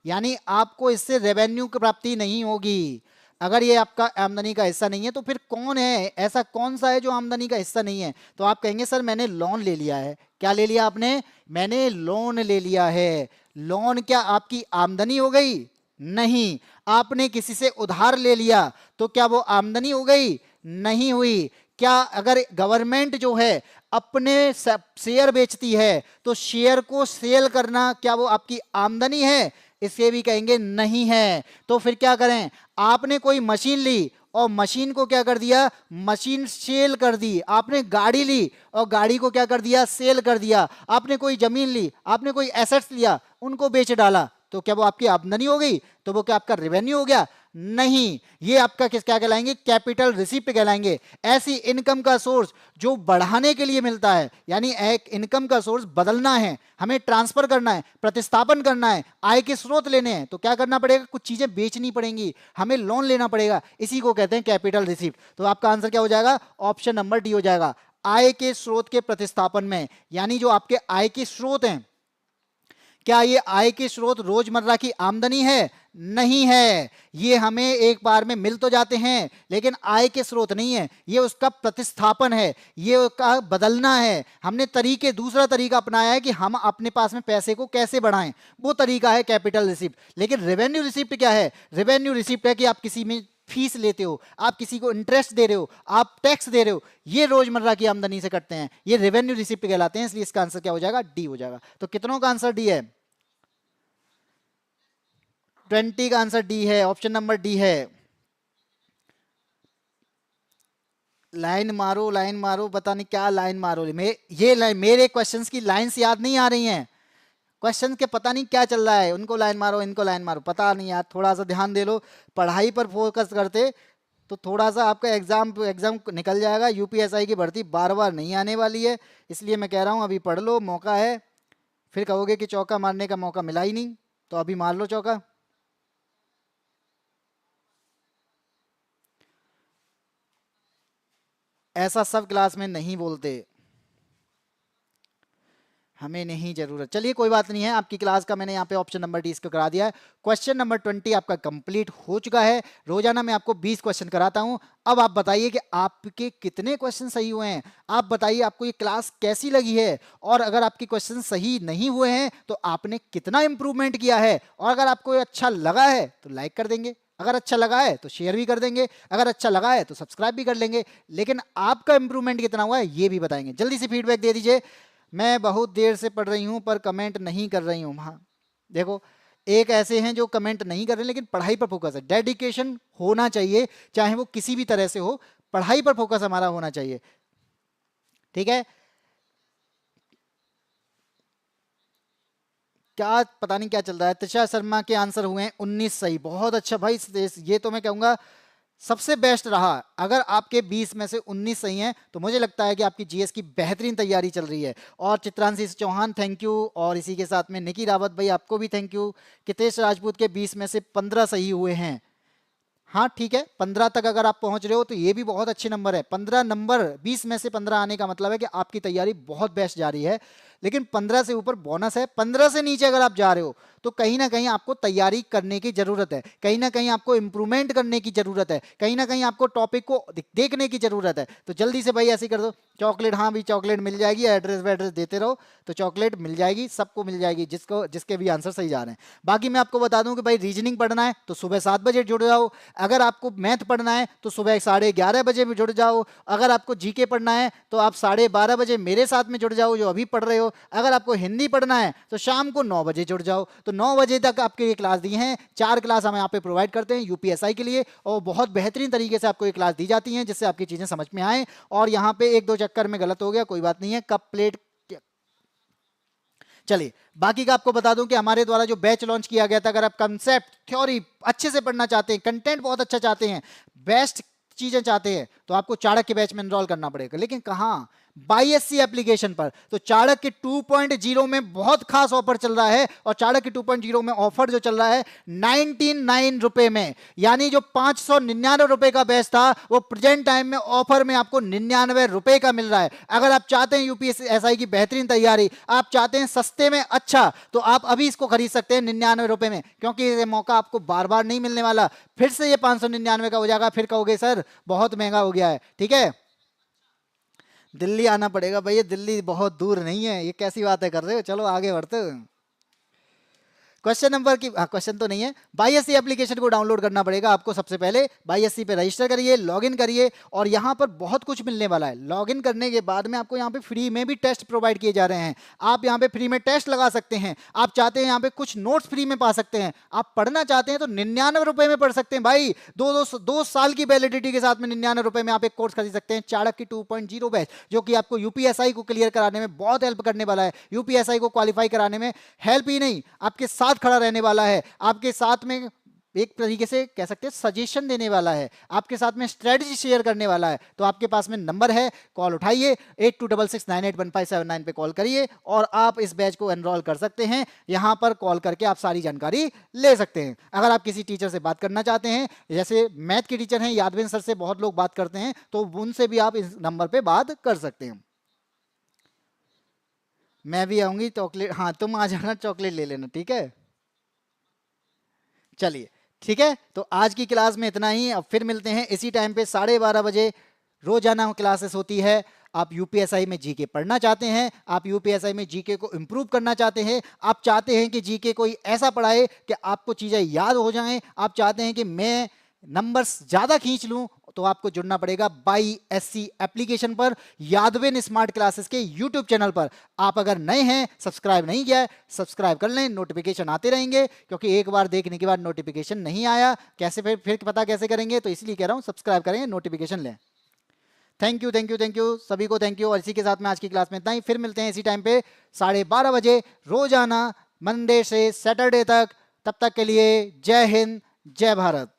यानी आपको इससे रेवेन्यू की प्राप्ति नहीं होगी। अगर ये आपका आमदनी का हिस्सा नहीं है तो फिर कौन है, ऐसा कौन सा है जो आमदनी का हिस्सा नहीं है? तो आप कहेंगे सर मैंने लोन ले लिया है। क्या ले लिया आपने? मैंने लोन ले लिया है। लोन क्या आपकी आमदनी हो गई? नहीं। आपने किसी से उधार ले लिया तो क्या वो आमदनी हो गई? नहीं हुई। क्या अगर गवर्नमेंट जो है अपने शेयर बेचती है तो शेयर को सेल करना, क्या वो आपकी आमदनी है? इसे भी कहेंगे नहीं है। तो फिर क्या करें? आपने कोई मशीन ली और मशीन को क्या कर दिया? मशीन सेल कर दी। आपने गाड़ी ली और गाड़ी को क्या कर दिया? सेल कर दिया। आपने कोई जमीन ली, आपने कोई एसेट्स लिया, उनको बेच डाला, तो क्या वो आपकी आमदनी हो गई? तो वो क्या आपका रेवेन्यू हो गया? नहीं। ये आपका किस क्या कहलाएंगे? कैपिटल रिसिप्ट कहलाएंगे। ऐसी इनकम का सोर्स जो बढ़ाने के लिए मिलता है, यानी एक इनकम का सोर्स बदलना है, हमें ट्रांसफर करना है, प्रतिस्थापन करना है, आय के स्रोत लेने हैं, तो क्या करना पड़ेगा? कुछ चीजें बेचनी पड़ेंगी, हमें लोन लेना पड़ेगा, इसी को कहते हैं कैपिटल रिसिप्ट। तो आपका आंसर क्या हो जाएगा? ऑप्शन नंबर डी हो जाएगा। आय के स्रोत के प्रतिस्थापन में, यानी जो आपके आय के स्रोत हैं, क्या ये आय के स्रोत रोजमर्रा की आमदनी है? नहीं है। ये हमें एक बार में मिल तो जाते हैं लेकिन आय के स्रोत नहीं है, ये उसका प्रतिस्थापन है, ये उसका बदलना है। हमने दूसरा तरीका अपनाया है कि हम अपने पास में पैसे को कैसे बढ़ाएं, वो तरीका है कैपिटल रिसिप्ट। लेकिन रेवेन्यू रिसिप्ट क्या है? रेवेन्यू रिसिप्ट है कि आप किसी में फीस लेते हो, आप किसी को इंटरेस्ट दे रहे हो, आप टैक्स दे रहे हो, ये रोजमर्रा की आमदनी से कटते हैं, ये रेवेन्यू रिसिप्ट कहलाते हैं। इसलिए इसका आंसर क्या हो जाएगा? डी हो जाएगा। तो कितनों का आंसर डी है? 20 का आंसर डी है, ऑप्शन नंबर डी है। लाइन मारो, पता नहीं क्या लाइन मारो। मेरे क्वेश्चंस की लाइंस याद नहीं आ रही हैं। क्वेश्चन के पता नहीं क्या चल रहा है, उनको लाइन मारो, इनको लाइन मारो, पता नहीं यार। थोड़ा सा ध्यान दे लो, पढ़ाई पर फोकस करते तो थोड़ा सा आपका एग्जाम निकल जाएगा। यूपीएसआई की भर्ती बार बार नहीं आने वाली है, इसलिए मैं कह रहा हूँ अभी पढ़ लो, मौका है। फिर कहोगे कि चौका मारने का मौका मिला ही नहीं, तो अभी मार लो चौका। ऐसा सब क्लास में नहीं बोलते, हमें नहीं जरूरत। चलिए कोई बात नहीं है, आपकी क्लास का मैंने यहाँ पे ऑप्शन नंबर डी इसको करा दिया है। क्वेश्चन नंबर 20 आपका कंप्लीट हो चुका है। रोजाना मैं आपको 20 क्वेश्चन कराता हूँ। अब आप बताइए कि आपके कितने क्वेश्चन सही हुए हैं। आप बताइए आपको ये क्लास कैसी लगी है, और अगर आपके क्वेश्चन सही नहीं हुए हैं तो आपने कितना इंप्रूवमेंट किया है। और अगर आपको ये अच्छा लगा है तो लाइक कर देंगे, अगर अच्छा लगा है तो शेयर भी कर देंगे, अगर अच्छा लगा है तो सब्सक्राइब भी कर लेंगे। लेकिन आपका इंप्रूवमेंट कितना हुआ है ये भी बताएंगे। जल्दी से फीडबैक दे दीजिए। मैं बहुत देर से पढ़ रही हूँ पर कमेंट नहीं कर रही हूँ। हाँ देखो, एक ऐसे हैं जो कमेंट नहीं कर रहे लेकिन पढ़ाई पर फोकस है। डेडिकेशन होना चाहिए, चाहे वो किसी भी तरह से हो, पढ़ाई पर फोकस हमारा होना चाहिए, ठीक है। क्या पता नहीं क्या चल रहा है। त्रिशा शर्मा के आंसर हुए हैं 19 सही, बहुत अच्छा भाई। ये तो मैं कहूंगा सबसे बेस्ट रहा। अगर आपके 20 में से 19 सही हैं तो मुझे लगता है कि आपकी जीएस की बेहतरीन तैयारी चल रही है। और चित्रांशी चौहान थैंक यू, और इसी के साथ में निकी रावत भाई आपको भी थैंक यू। कितेश राजपूत के 20 में से 15 सही हुए हैं। हाँ ठीक है, 15 तक अगर आप पहुंच रहे हो तो ये भी बहुत अच्छे नंबर है। 15 नंबर 20 में से 15 आने का मतलब है कि आपकी तैयारी बहुत बेस्ट जा रही है। लेकिन 15 से ऊपर बोनस है, 15 से नीचे अगर आप जा रहे हो तो कहीं ना कहीं आपको तैयारी करने की जरूरत है, कहीं ना कहीं आपको इंप्रूवमेंट करने की जरूरत है, कहीं ना कहीं आपको टॉपिक को देखने की जरूरत है। तो जल्दी से भाई ऐसे कर दो। चॉकलेट, हाँ भी चॉकलेट मिल जाएगी, एड्रेस वेड्रेस देते रहो तो चॉकलेट मिल जाएगी, सबको मिल जाएगी जिसको जिसके भी आंसर सही जा रहे हैं। बाकी मैं आपको बता दूं कि भाई रीजनिंग पढ़ना है तो सुबह 7 बजे जुड़ जाओ। अगर आपको मैथ पढ़ना है तो सुबह 11:30 बजे में जुड़ जाओ। अगर आपको जीके पढ़ना है तो आप 12:30 बजे मेरे साथ में जुड़ जाओ जो अभी पढ़ रहे हो। अगर आपको हिंदी पढ़ना है तो शाम को 9 बजे जुड़ जाओ। तो 9 बजे तक आपके ये क्लास दी हैं। 4 क्लास हम यहाँ पे प्रोवाइड करते हैं यूपीएसआई के लिए, और बहुत बेहतरीन तरीके से आपको ये क्लास दी जाती हैं जिससे आपकी चीजें समझ में आए। और यहाँ पे एक दो चक्कर में गलत हो गया, कोई बात नहीं है, कप प्लेट। चलिए बाकी का आपको बता दूं कि हमारे द्वारा जो बैच लॉन्च किया गया था, अगर आप कंसेप्ट थ्योरी अच्छे से पढ़ना चाहते हैं, कंटेंट बहुत अच्छा चाहते हैं, बेस्ट चीजें चाहते हैं, तो आपको चाणक्य बैच में एनरोल करना पड़ेगा। लेकिन कहां? बाईएससी एप्लीकेशन पर। तो चाणक्य 2.0 में बहुत खास ऑफर चल रहा है, और चाणक्य 2.0 में ऑफर जो चल रहा है 99 रुपए में, यानी जो 599 रुपए का बैच था वो प्रेजेंट टाइम में ऑफर में आपको 99 रुपए का मिल रहा है। अगर आप चाहते हैं यूपीएसआई की बेहतरीन तैयारी, आप चाहते हैं सस्ते में अच्छा, तो आप अभी इसको खरीद सकते हैं 99 रुपए में, क्योंकि ये मौका आपको बार बार नहीं मिलने वाला। फिर से ये 599 का हो जाएगा, फिर कहोगे सर बहुत महंगा हो गया है। ठीक है, दिल्ली आना पड़ेगा भैया, दिल्ली बहुत दूर नहीं है। ये कैसी बातें कर रहे हो, चलो आगे बढ़ते। क्वेश्चन नंबर की क्वेश्चन तो नहीं है। बाईएससी एप्लीकेशन को डाउनलोड करना पड़ेगा आपको। सबसे पहले बाईएससी पे रजिस्टर करिए, लॉगिन करिए, और यहाँ पर बहुत कुछ मिलने वाला है। लॉगिन करने के बाद में आपको यहाँ पे फ्री में भी टेस्ट प्रोवाइड किए जा रहे हैं। आप यहाँ पे फ्री में टेस्ट लगा सकते हैं। आप चाहते हैं यहाँ पे कुछ नोट्स फ्री में पा सकते हैं। आप पढ़ना चाहते हैं तो 99 रुपए में पढ़ सकते हैं भाई। दो साल की वैलिडिटी के साथ में 99 रुपए में आप एक कोर्स खरीद सकते हैं, चाणक्य 2.0 बैच, जो कि आपको यूपीएसआई को क्लियर कराने में बहुत हेल्प करने वाला है। यूपीएसआई को क्वालिफाई कराने में हेल्प ही नहीं, आपके साथ खड़ा रहने वाला है, आपके साथ में एक तरीके से कह सकते हैं सजेशन देने वाला है, आपके साथ में स्ट्रेटजी शेयर करने वाला है। तो आपके पास में नंबर है, कॉल उठाइए, 8266981579 पे कॉल करिए और आप इस बैच को एनरोल कर सकते हैं। यहां पर कॉल करके आप सारी जानकारी ले सकते हैं। अगर आप किसी टीचर से बात करना चाहते हैं, जैसे मैथ के टीचर हैं यादवेंद्र सर से बहुत लोग बात करते हैं, तो उनसे भी आप इस नंबर पे बात कर सकते हैं। मैं भी आऊंगी चॉकलेट, हाँ तुम आ जाना, चॉकलेट ले लेना, ठीक है। चलिए ठीक है, तो आज की क्लास में इतना ही। अब फिर मिलते हैं इसी टाइम पे 12:30 बजे। रोजाना क्लासेस होती है। आप यूपीएसआई में जीके पढ़ना चाहते हैं, आप यूपीएसआई में जीके को इंप्रूव करना चाहते हैं, आप चाहते हैं कि जीके कोई ऐसा पढ़ाए कि आपको चीजें याद हो जाएं, आप चाहते हैं कि मैं नंबर्स ज्यादा खींच लूं, तो आपको जुड़ना पड़ेगा बाईएससी एप्लीकेशन पर, यादवेन स्मार्ट क्लासेस के यूट्यूब चैनल पर। आप अगर नए हैं, सब्सक्राइब नहीं किया है, सब्सक्राइब कर लें, नोटिफिकेशन आते रहेंगे, क्योंकि एक बार देखने के बाद नोटिफिकेशन नहीं आया कैसे, फिर पता कैसे करेंगे, तो इसलिए कह रहा हूं सब्सक्राइब करें, नोटिफिकेशन लें। Thank you thank you thank you सभी को, थैंक यू। और इसी के साथ में आज की क्लास में इतना ही। फिर मिलते हैं इसी टाइम पे 12:30 बजे रोजाना, मंडे से सैटरडे तक। तब तक के लिए जय हिंद, जय भारत।